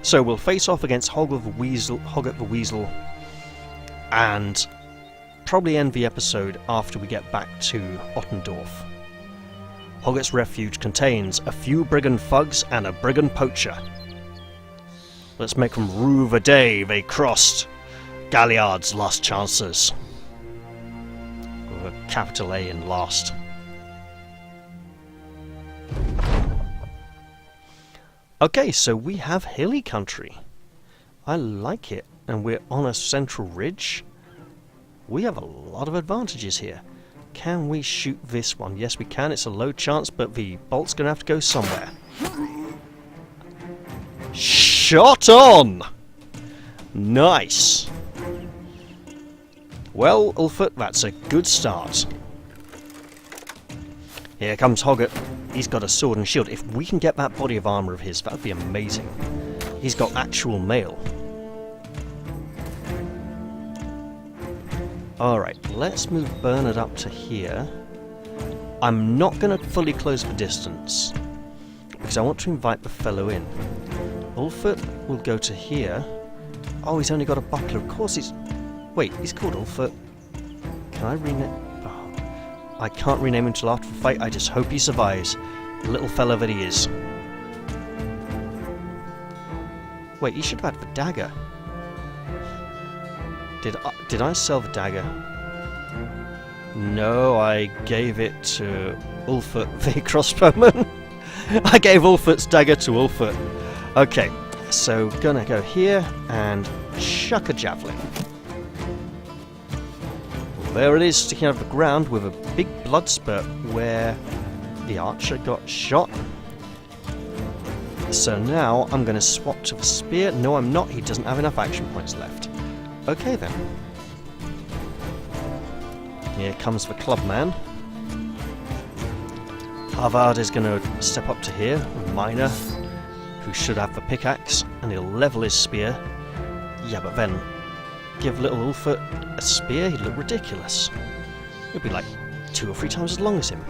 So we'll face off against Hoggett the Weasel, and probably end the episode after we get back to Ottendorf. Hoggett's refuge contains a few brigand thugs and a brigand poacher. Let's make them rue the day they crossed Galliard's last chances. With a capital A in last. Okay, so we have hilly country. I like it, and we're on a central ridge. We have a lot of advantages here. Can we shoot this one? Yes, we can. It's a low chance, but the bolt's going to have to go somewhere. Shot on! Nice. Well, Ulfert, that's a good start. Here comes Hoggett. He's got a sword and shield. If we can get that body of armour of his, that would be amazing. He's got actual mail. Alright, let's move Bernard up to here. I'm not going to fully close the distance, because I want to invite the fellow in. Ulfert will go to here. Oh, he's only got a buckler. Of course he's... Wait, he's called Ulfert. Can I rename... Oh, I can't rename him until after the fight. I just hope he survives. The little fella that he is. Wait, he should have had the dagger. Did I sell the dagger? No, I gave it to Ulfert the crossbowman. I gave Ulfert's dagger to Ulfert. Okay, so gonna go here and chuck a javelin. There it is, sticking out of the ground with a big blood spurt where the archer got shot. So now I'm going to swap to the spear. No, I'm not. He doesn't have enough action points left. Okay then. Here comes the clubman. Harvard is going to step up to here, a miner, who should have the pickaxe, and he'll level his spear. Yeah, but then give little Ulfert a spear, he'd look ridiculous. It'd be like 2 or 3 times as long as him.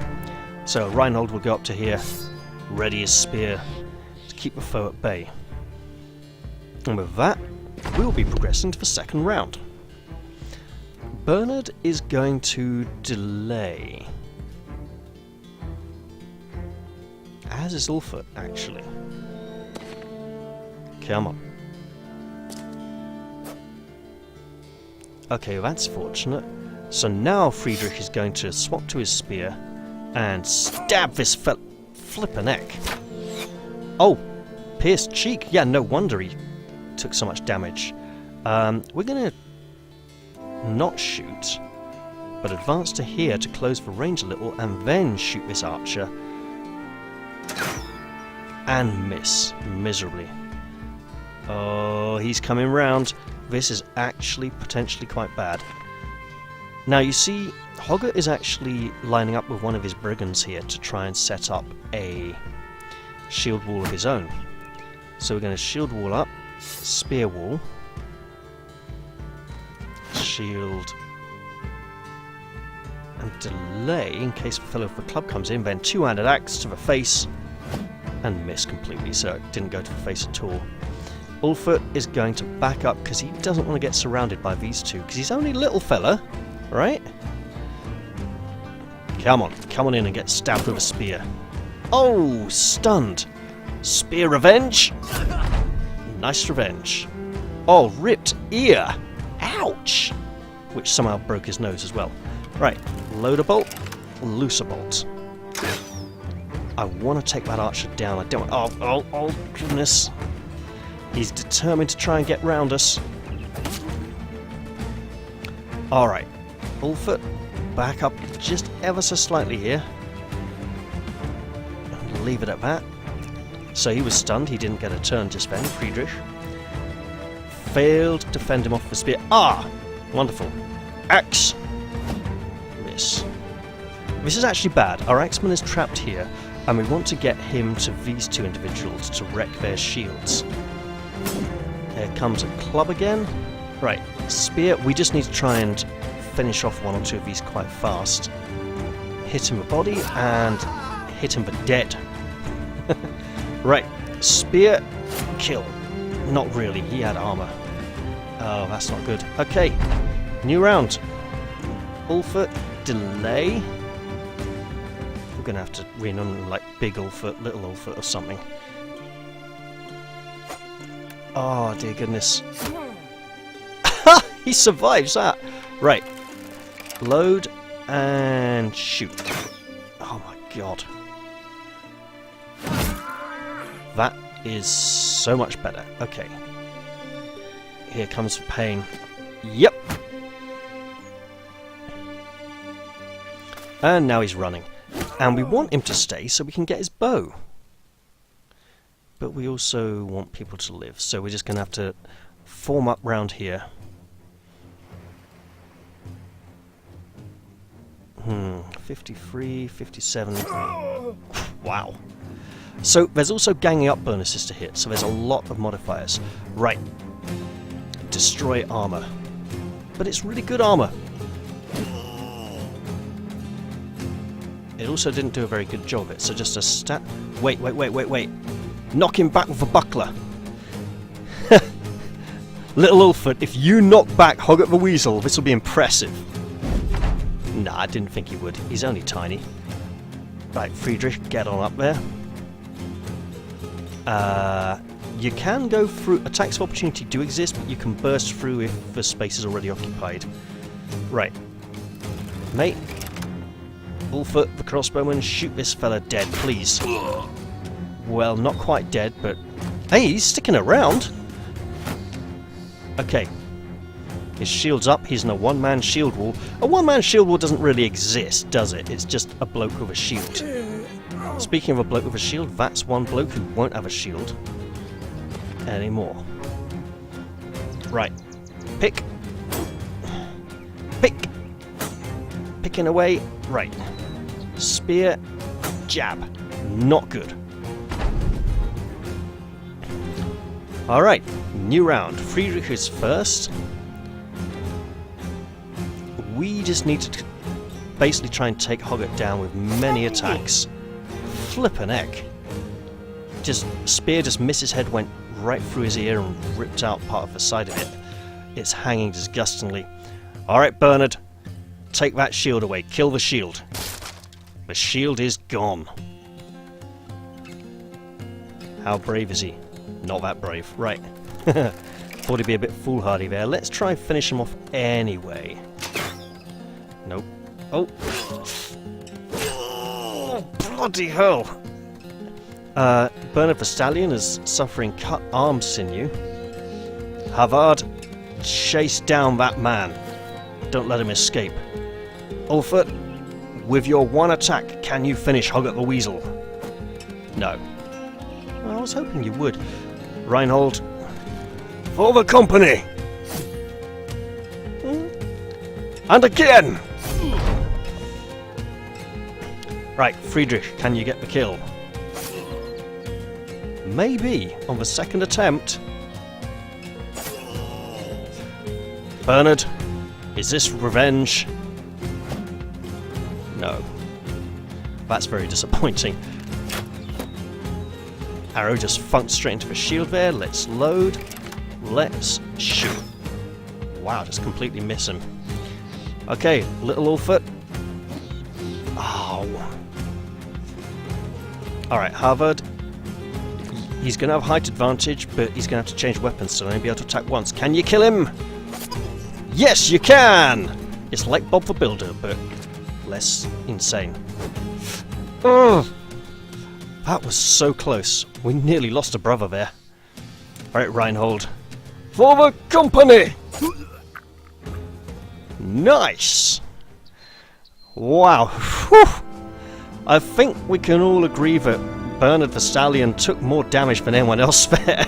So Reinhold will go up to here, ready his spear to keep the foe at bay. And with that, we'll be progressing to the second round. Bernard is going to delay. As is Ulfert, actually. Come on. Okay, that's fortunate. So now Friedrich is going to swap to his spear and stab this flipper neck. Oh, pierced cheek. Yeah, no wonder he took so much damage. We're going to not shoot, but advance to here to close the range a little and then shoot this archer. And miss miserably. Oh, he's coming round. This is actually potentially quite bad. Now you see, Hoggett is actually lining up with one of his brigands here to try and set up a shield wall of his own. So we're going to shield wall up, spear wall, shield, And delay in case the fellow of the club comes in, then two-handed axe to the face. And miss completely, so it didn't go to the face at all. Ulfert is going to back up because he doesn't want to get surrounded by these two, because he's only a little fella, right? Come on in and get stabbed with a spear. Oh, stunned. Spear revenge. Nice revenge. Oh, ripped ear. Ouch. Which somehow broke his nose as well. Right, load a bolt, loose a bolt. I want to take that archer down. I don't. Oh, goodness. He's determined to try and get round us. Alright. Ulfert, back up just ever so slightly here. Leave it at that. So he was stunned. He didn't get a turn just then. Friedrich. Failed to fend him off with the spear. Ah! Wonderful. Axe. Miss. This is actually bad. Our axeman is trapped here, and we want to get him to these two individuals to wreck their shields. Here comes a club again. Right, spear. We just need to try and finish off one or two of these quite fast. Hit him with body and hit him for dead. Right, spear, kill. Not really, he had armor. Oh, that's not good. Okay, new round. Ulfert, delay. We're going to have to rename like Big Ulfert, Little Ulfert or something. Oh, dear goodness. He survives that. Right. Load and shoot. Oh my god. That is so much better. Okay. Here comes the pain. Yep. And now he's running. And we want him to stay so we can get his bow. But we also want people to live, so we're just going to have to form up round here. 53, 57. Wow. So there's also ganging up bonuses to hit, so there's a lot of modifiers. Right. Destroy armor. But it's really good armor. It also didn't do a very good job of it, so just a stat. Wait. Knock him back with a buckler. Little Ulfert, if you knock back Hoggart the Weasel, this will be impressive. Nah, I didn't think he would. He's only tiny. Right, Friedrich, get on up there. You can go through. Attacks of opportunity do exist, but you can burst through if the space is already occupied. Right. Mate. Ulfert, the crossbowman, shoot this fella dead, please. Well, not quite dead, but... Hey, he's sticking around! Okay. His shield's up, he's in a one-man shield wall. A one-man shield wall doesn't really exist, does it? It's just a bloke with a shield. Speaking of a bloke with a shield, that's one bloke who won't have a shield anymore. Right. Pick. Picking away. Right. Spear. Jab. Not good. Alright, new round. Friedrich is first. We just need to basically try and take Hoggart down with many attacks. Flippin' heck. Spear just missed his head, went right through his ear and ripped out part of the side of it. It's hanging disgustingly. Alright, Bernard. Take that shield away. Kill the shield. The shield is gone. How brave is he? Not that brave. Right. Thought he'd be a bit foolhardy there. Let's try and finish him off anyway. Nope. Oh! Bloody hell! Bernard the Stallion is suffering cut arm sinew. Havard, chase down that man. Don't let him escape. Ulfert, with your one attack, can you finish Hoggart the Weasel? No. Well, I was hoping you would. Reinhold, for the company! And again! Right, Friedrich, can you get the kill? Maybe, on the second attempt. Bernard, is this revenge? That's very disappointing. Arrow just funked straight into the shield there. Let's load. Let's shoot. Wow, just completely miss him. Okay, little Ulfert. Oh. Alright, Harvard. He's going to have height advantage, but he's going to have to change weapons, so he'll only be able to attack once. Can you kill him? Yes, you can! It's like Bob the Builder, but less insane. Ugh. That was so close. We nearly lost a brother there. Alright, Reinhold. For the company! Nice! Wow. Whew. I think we can all agree that Bernard the Stallion took more damage than anyone else there.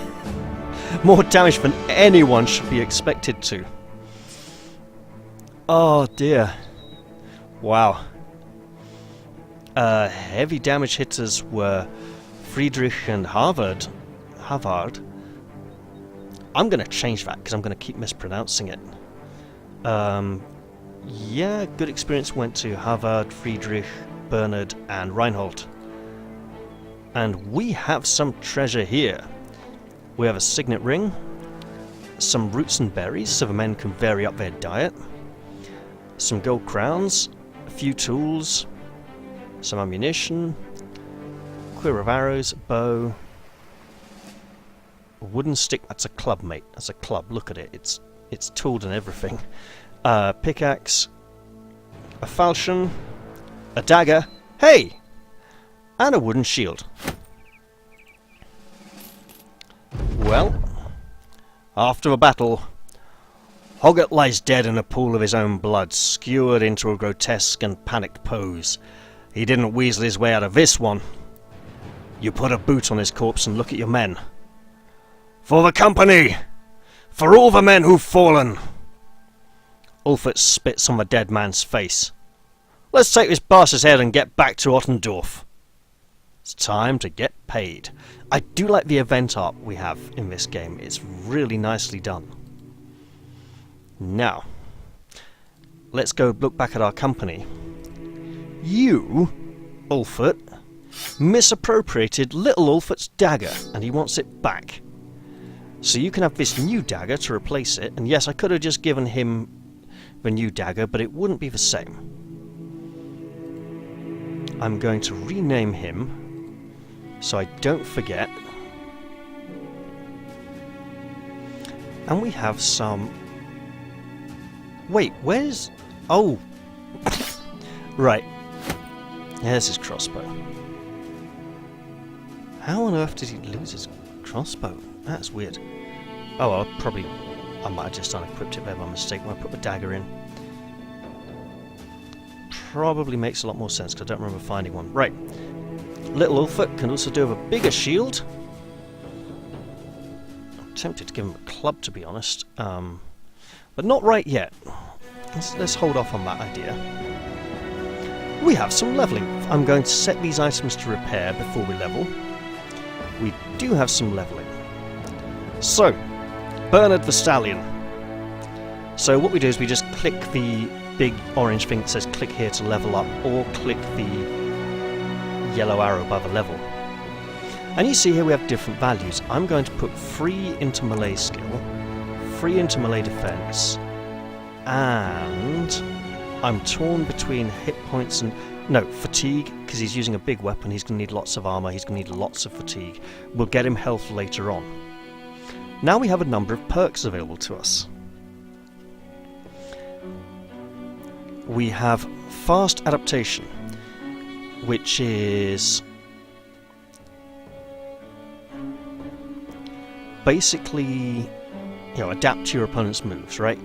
More damage than anyone should be expected to. Oh dear. Wow. Heavy damage hitters were Friedrich and Harvard. Havard. I'm going to change that because I'm going to keep mispronouncing it. Yeah, good experience went to Havard, Friedrich, Bernard and Reinhold. And we have some treasure here. We have a signet ring, some roots and berries so the men can vary up their diet, some gold crowns, a few tools, some ammunition, quiver of arrows, bow, a wooden stick. That's a club, mate. That's a club. Look at it. It's tooled and everything. Pickaxe, a falchion, a dagger. Hey! And a wooden shield. Well, after a battle, Hoggart lies dead in a pool of his own blood, skewered into a grotesque and panicked pose. He didn't weasel his way out of this one. You put a boot on his corpse and look at your men. For the company! For all the men who've fallen! Ulfert spits on the dead man's face. Let's take this bastard's head and get back to Ottendorf. It's time to get paid. I do like the event art we have in this game. It's really nicely done. Now, let's go look back at our company. You, Ulfert, misappropriated little Ulfert's dagger, and he wants it back. So you can have this new dagger to replace it, and yes, I could have just given him the new dagger, but it wouldn't be the same. I'm going to rename him so I don't forget. And we have some... Wait, where's... Oh! Right. There's his crossbow. How on earth did he lose his crossbow? That's weird. Oh, I might have just unequipped it there by mistake when I put the dagger in. Probably makes a lot more sense because I don't remember finding one. Right. Little Ulfert can also do with a bigger shield. I'm tempted to give him a club, to be honest. But not right yet. Let's hold off on that idea. We have some leveling. I'm going to set these items to repair before we level. We do have some leveling. So, Bernard the Stallion. So what we do is we just click the big orange thing that says click here to level up, or click the yellow arrow above a level. And you see here we have different values. I'm going to put 3 into melee skill, 3 into melee defense, and I'm torn between hit points and... No, fatigue, because he's using a big weapon, he's going to need lots of armor, he's going to need lots of fatigue. We'll get him health later on. Now we have a number of perks available to us. We have fast adaptation, which is basically, adapt to your opponent's moves, right?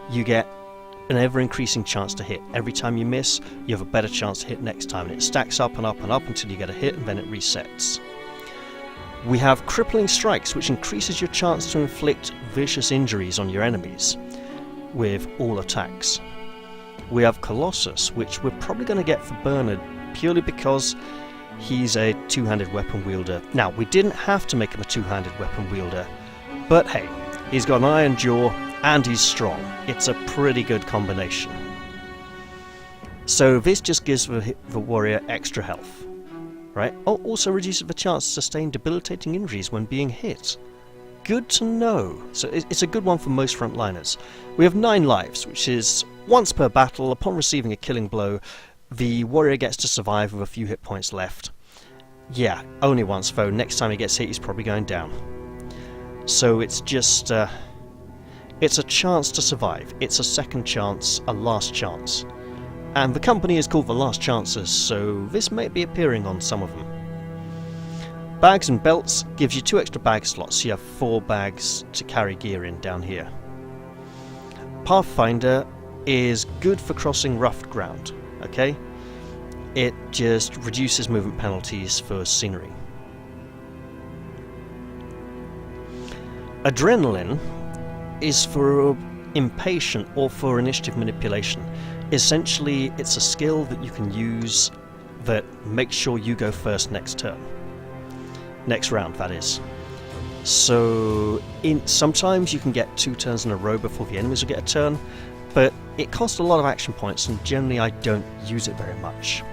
You get an ever-increasing chance to hit. Every time you miss, you have a better chance to hit next time, and it stacks up and up and up until you get a hit, and then it resets. We have Crippling Strikes, which increases your chance to inflict vicious injuries on your enemies with all attacks. We have Colossus, which we're probably going to get for Bernard purely because he's a two-handed weapon wielder. Now, we didn't have to make him a two-handed weapon wielder, but hey, he's got an iron jaw and he's strong. It's a pretty good combination. So this just gives the warrior extra health, right? Oh, also reduces the chance to sustain debilitating injuries when being hit. Good to know. So it's a good one for most frontliners. We have 9 lives, which is once per battle. Upon receiving a killing blow, the warrior gets to survive with a few hit points left. Yeah, only once though. Next time he gets hit, he's probably going down. So it's just... it's a chance to survive. It's a second chance, a last chance. And the company is called the Last Chancers, so this may be appearing on some of them. Bags and belts gives you 2 extra bag slots, so you have 4 bags to carry gear in down here. Pathfinder is good for crossing rough ground, okay? It just reduces movement penalties for scenery. Adrenaline is for impatient or for initiative manipulation. Essentially, it's a skill that you can use that makes sure you go first next turn. Next round, that is. So, sometimes you can get 2 turns in a row before the enemies will get a turn, but it costs a lot of action points, and generally I don't use it very much.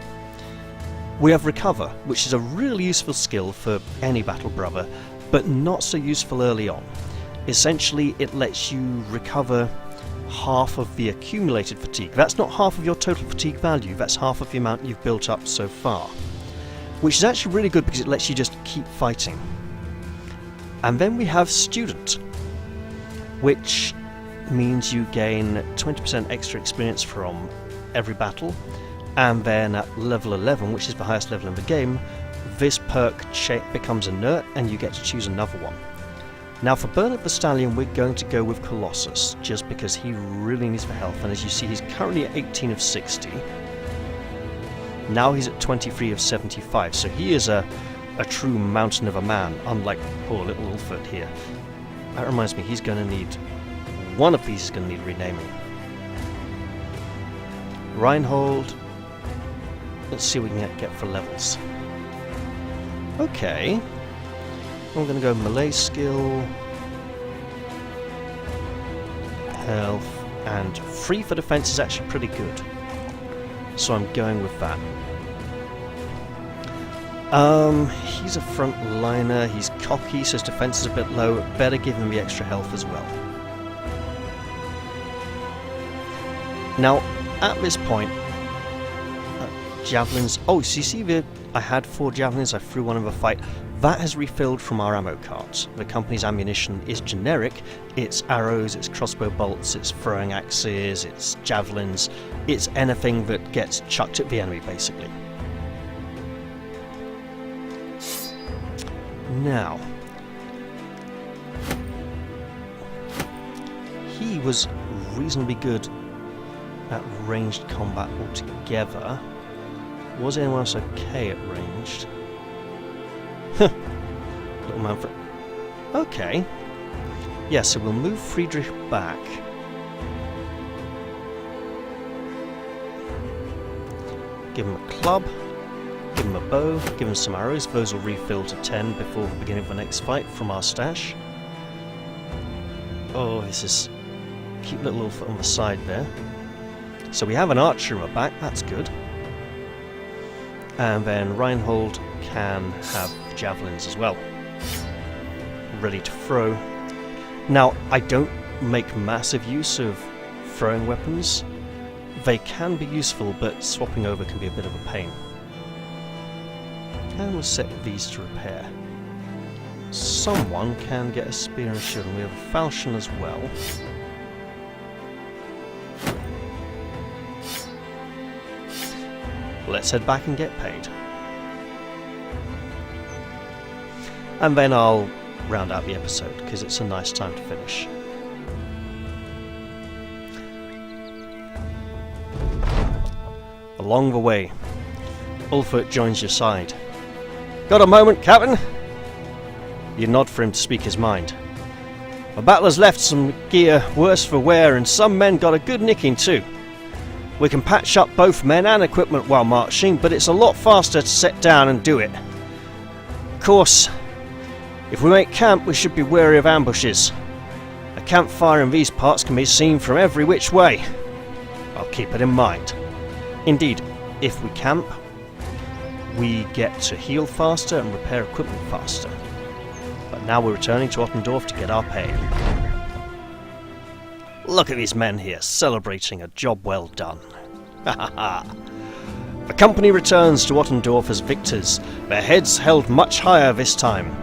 We have Recover, which is a really useful skill for any battle brother, but not so useful early on. Essentially, it lets you recover half of the accumulated fatigue. That's not half of your total fatigue value, that's half of the amount you've built up so far. Which is actually really good because it lets you just keep fighting. And then we have Student, which means you gain 20% extra experience from every battle, and then at level 11, which is the highest level in the game, this perk becomes inert and you get to choose another one. Now for Bernard the Stallion, we're going to go with Colossus, just because he really needs the health, and as you see he's currently at 18 of 60. Now he's at 23 of 75, so he is a true mountain of a man, unlike poor little Ulfert here. That reminds me, he's going to need... one of these is going to need renaming. Reinhold. Let's see what we can get for levels. Okay. I'm going to go melee skill, health, and free for defense is actually pretty good. So I'm going with that. He's a front liner, he's cocky, so his defense is a bit low. Better give him the extra health as well. Now, at this point, javelins... oh, so you see I had 4 javelins, I threw one in the fight. That has refilled from our ammo carts. The company's ammunition is generic. It's arrows, it's crossbow bolts, it's throwing axes, it's javelins. It's anything that gets chucked at the enemy, basically. Now, he was reasonably good at ranged combat altogether. Was anyone else okay at ranged? Little man for... okay. Yeah, so we'll move Friedrich back. Give him a club. Give him a bow. Give him some arrows. Those will refill to 10 before the beginning of the next fight from our stash. Oh, this is... keep little Ulfert on the side there. So we have an archer in the back. That's good. And then Reinhold can have javelins as well, ready to throw. Now, I don't make massive use of throwing weapons. They can be useful, but swapping over can be a bit of a pain. And we'll set these to repair. Someone can get a spear and shield, and we have a falchion as well. Let's head back and get paid. And then I'll round out the episode, because it's a nice time to finish. Along the way, Ulfert joins your side. Got a moment, Captain? You nod for him to speak his mind. The battlers left some gear worse for wear, and some men got a good nicking too. We can patch up both men and equipment while marching, but it's a lot faster to sit down and do it. Of course, if we make camp, we should be wary of ambushes. A campfire in these parts can be seen from every which way. I'll keep it in mind. Indeed, if we camp, we get to heal faster and repair equipment faster. But now we're returning to Ottendorf to get our pay. Look at these men here, celebrating a job well done. Ha ha ha! The company returns to Ottendorf as victors, their heads held much higher this time.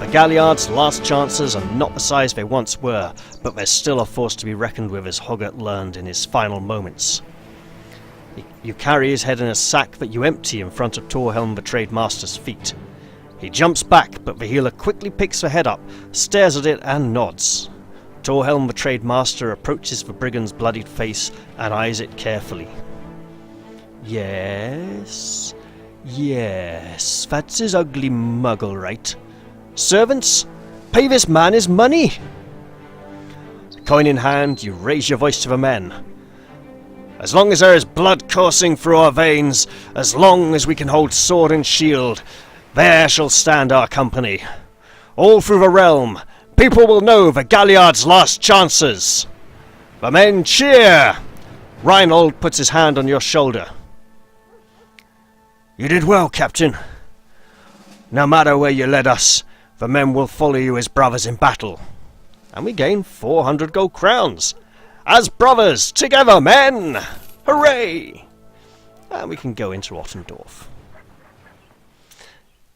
The Galliard's last chances are not the size they once were, but they're still a force to be reckoned with, as Hoggart learned in his final moments. You carry his head in a sack that you empty in front of Torhelm the Trade Master's feet. He jumps back, but the healer quickly picks the head up, stares at it and nods. Torhelm the Trade Master approaches the brigand's bloodied face and eyes it carefully. Yes, that's his ugly mug, all right. Servants, pay this man his money! Coin in hand, you raise your voice to the men. As long as there is blood coursing through our veins, as long as we can hold sword and shield, there shall stand our company. All through the realm, people will know the Galliard's last chances. The men cheer! Reinhold puts his hand on your shoulder. You did well, Captain. No matter where you led us, the men will follow you as brothers in battle. And we gain 400 gold crowns. As brothers, together, men! Hooray! And we can go into Ottendorf.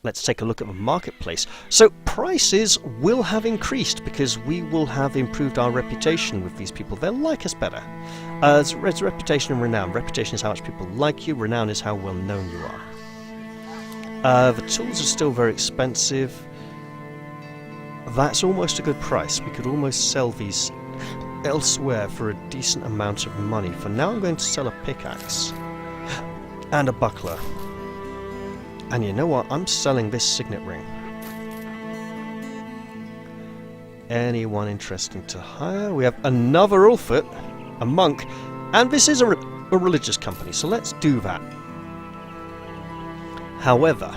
Let's take a look at the marketplace. So prices will have increased because we will have improved our reputation with these people. They'll like us better. There's reputation and renown. Reputation is how much people like you. Renown is how well known you are. The tools are still very expensive. That's almost a good price. We could almost sell these elsewhere for a decent amount of money. For now I'm going to sell a pickaxe and a buckler. And you know what? I'm selling this signet ring. Anyone interesting to hire? We have another Ulfert, a monk, and this is a religious company, so let's do that. However,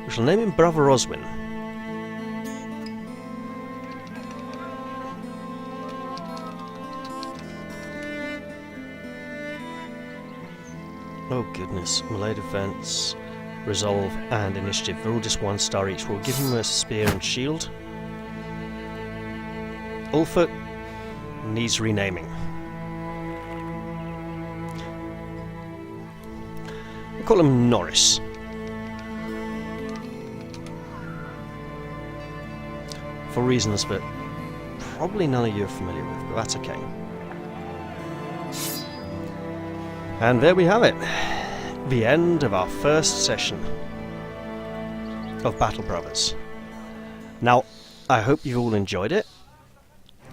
we shall name him Brother Oswin. Oh goodness, melee defense, resolve and initiative. They're all just 1 star each. We'll give him a spear and shield. Ulfert needs renaming. We'll call him Norris. For reasons that probably none of you are familiar with, but that's okay. And there we have it. The end of our first session of Battle Brothers. Now, I hope you all enjoyed it.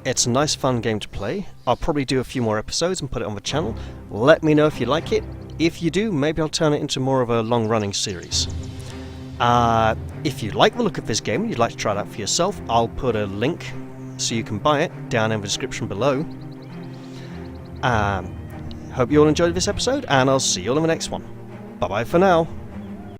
It's a nice fun game to play. I'll probably do a few more episodes and put it on the channel. Let me know if you like it. If you do, maybe I'll turn it into more of a long-running series. If you like the look of this game and you'd like to try it out for yourself, I'll put a link so you can buy it down in the description below. Hope you all enjoyed this episode, and I'll see you all in the next one. Bye bye for now.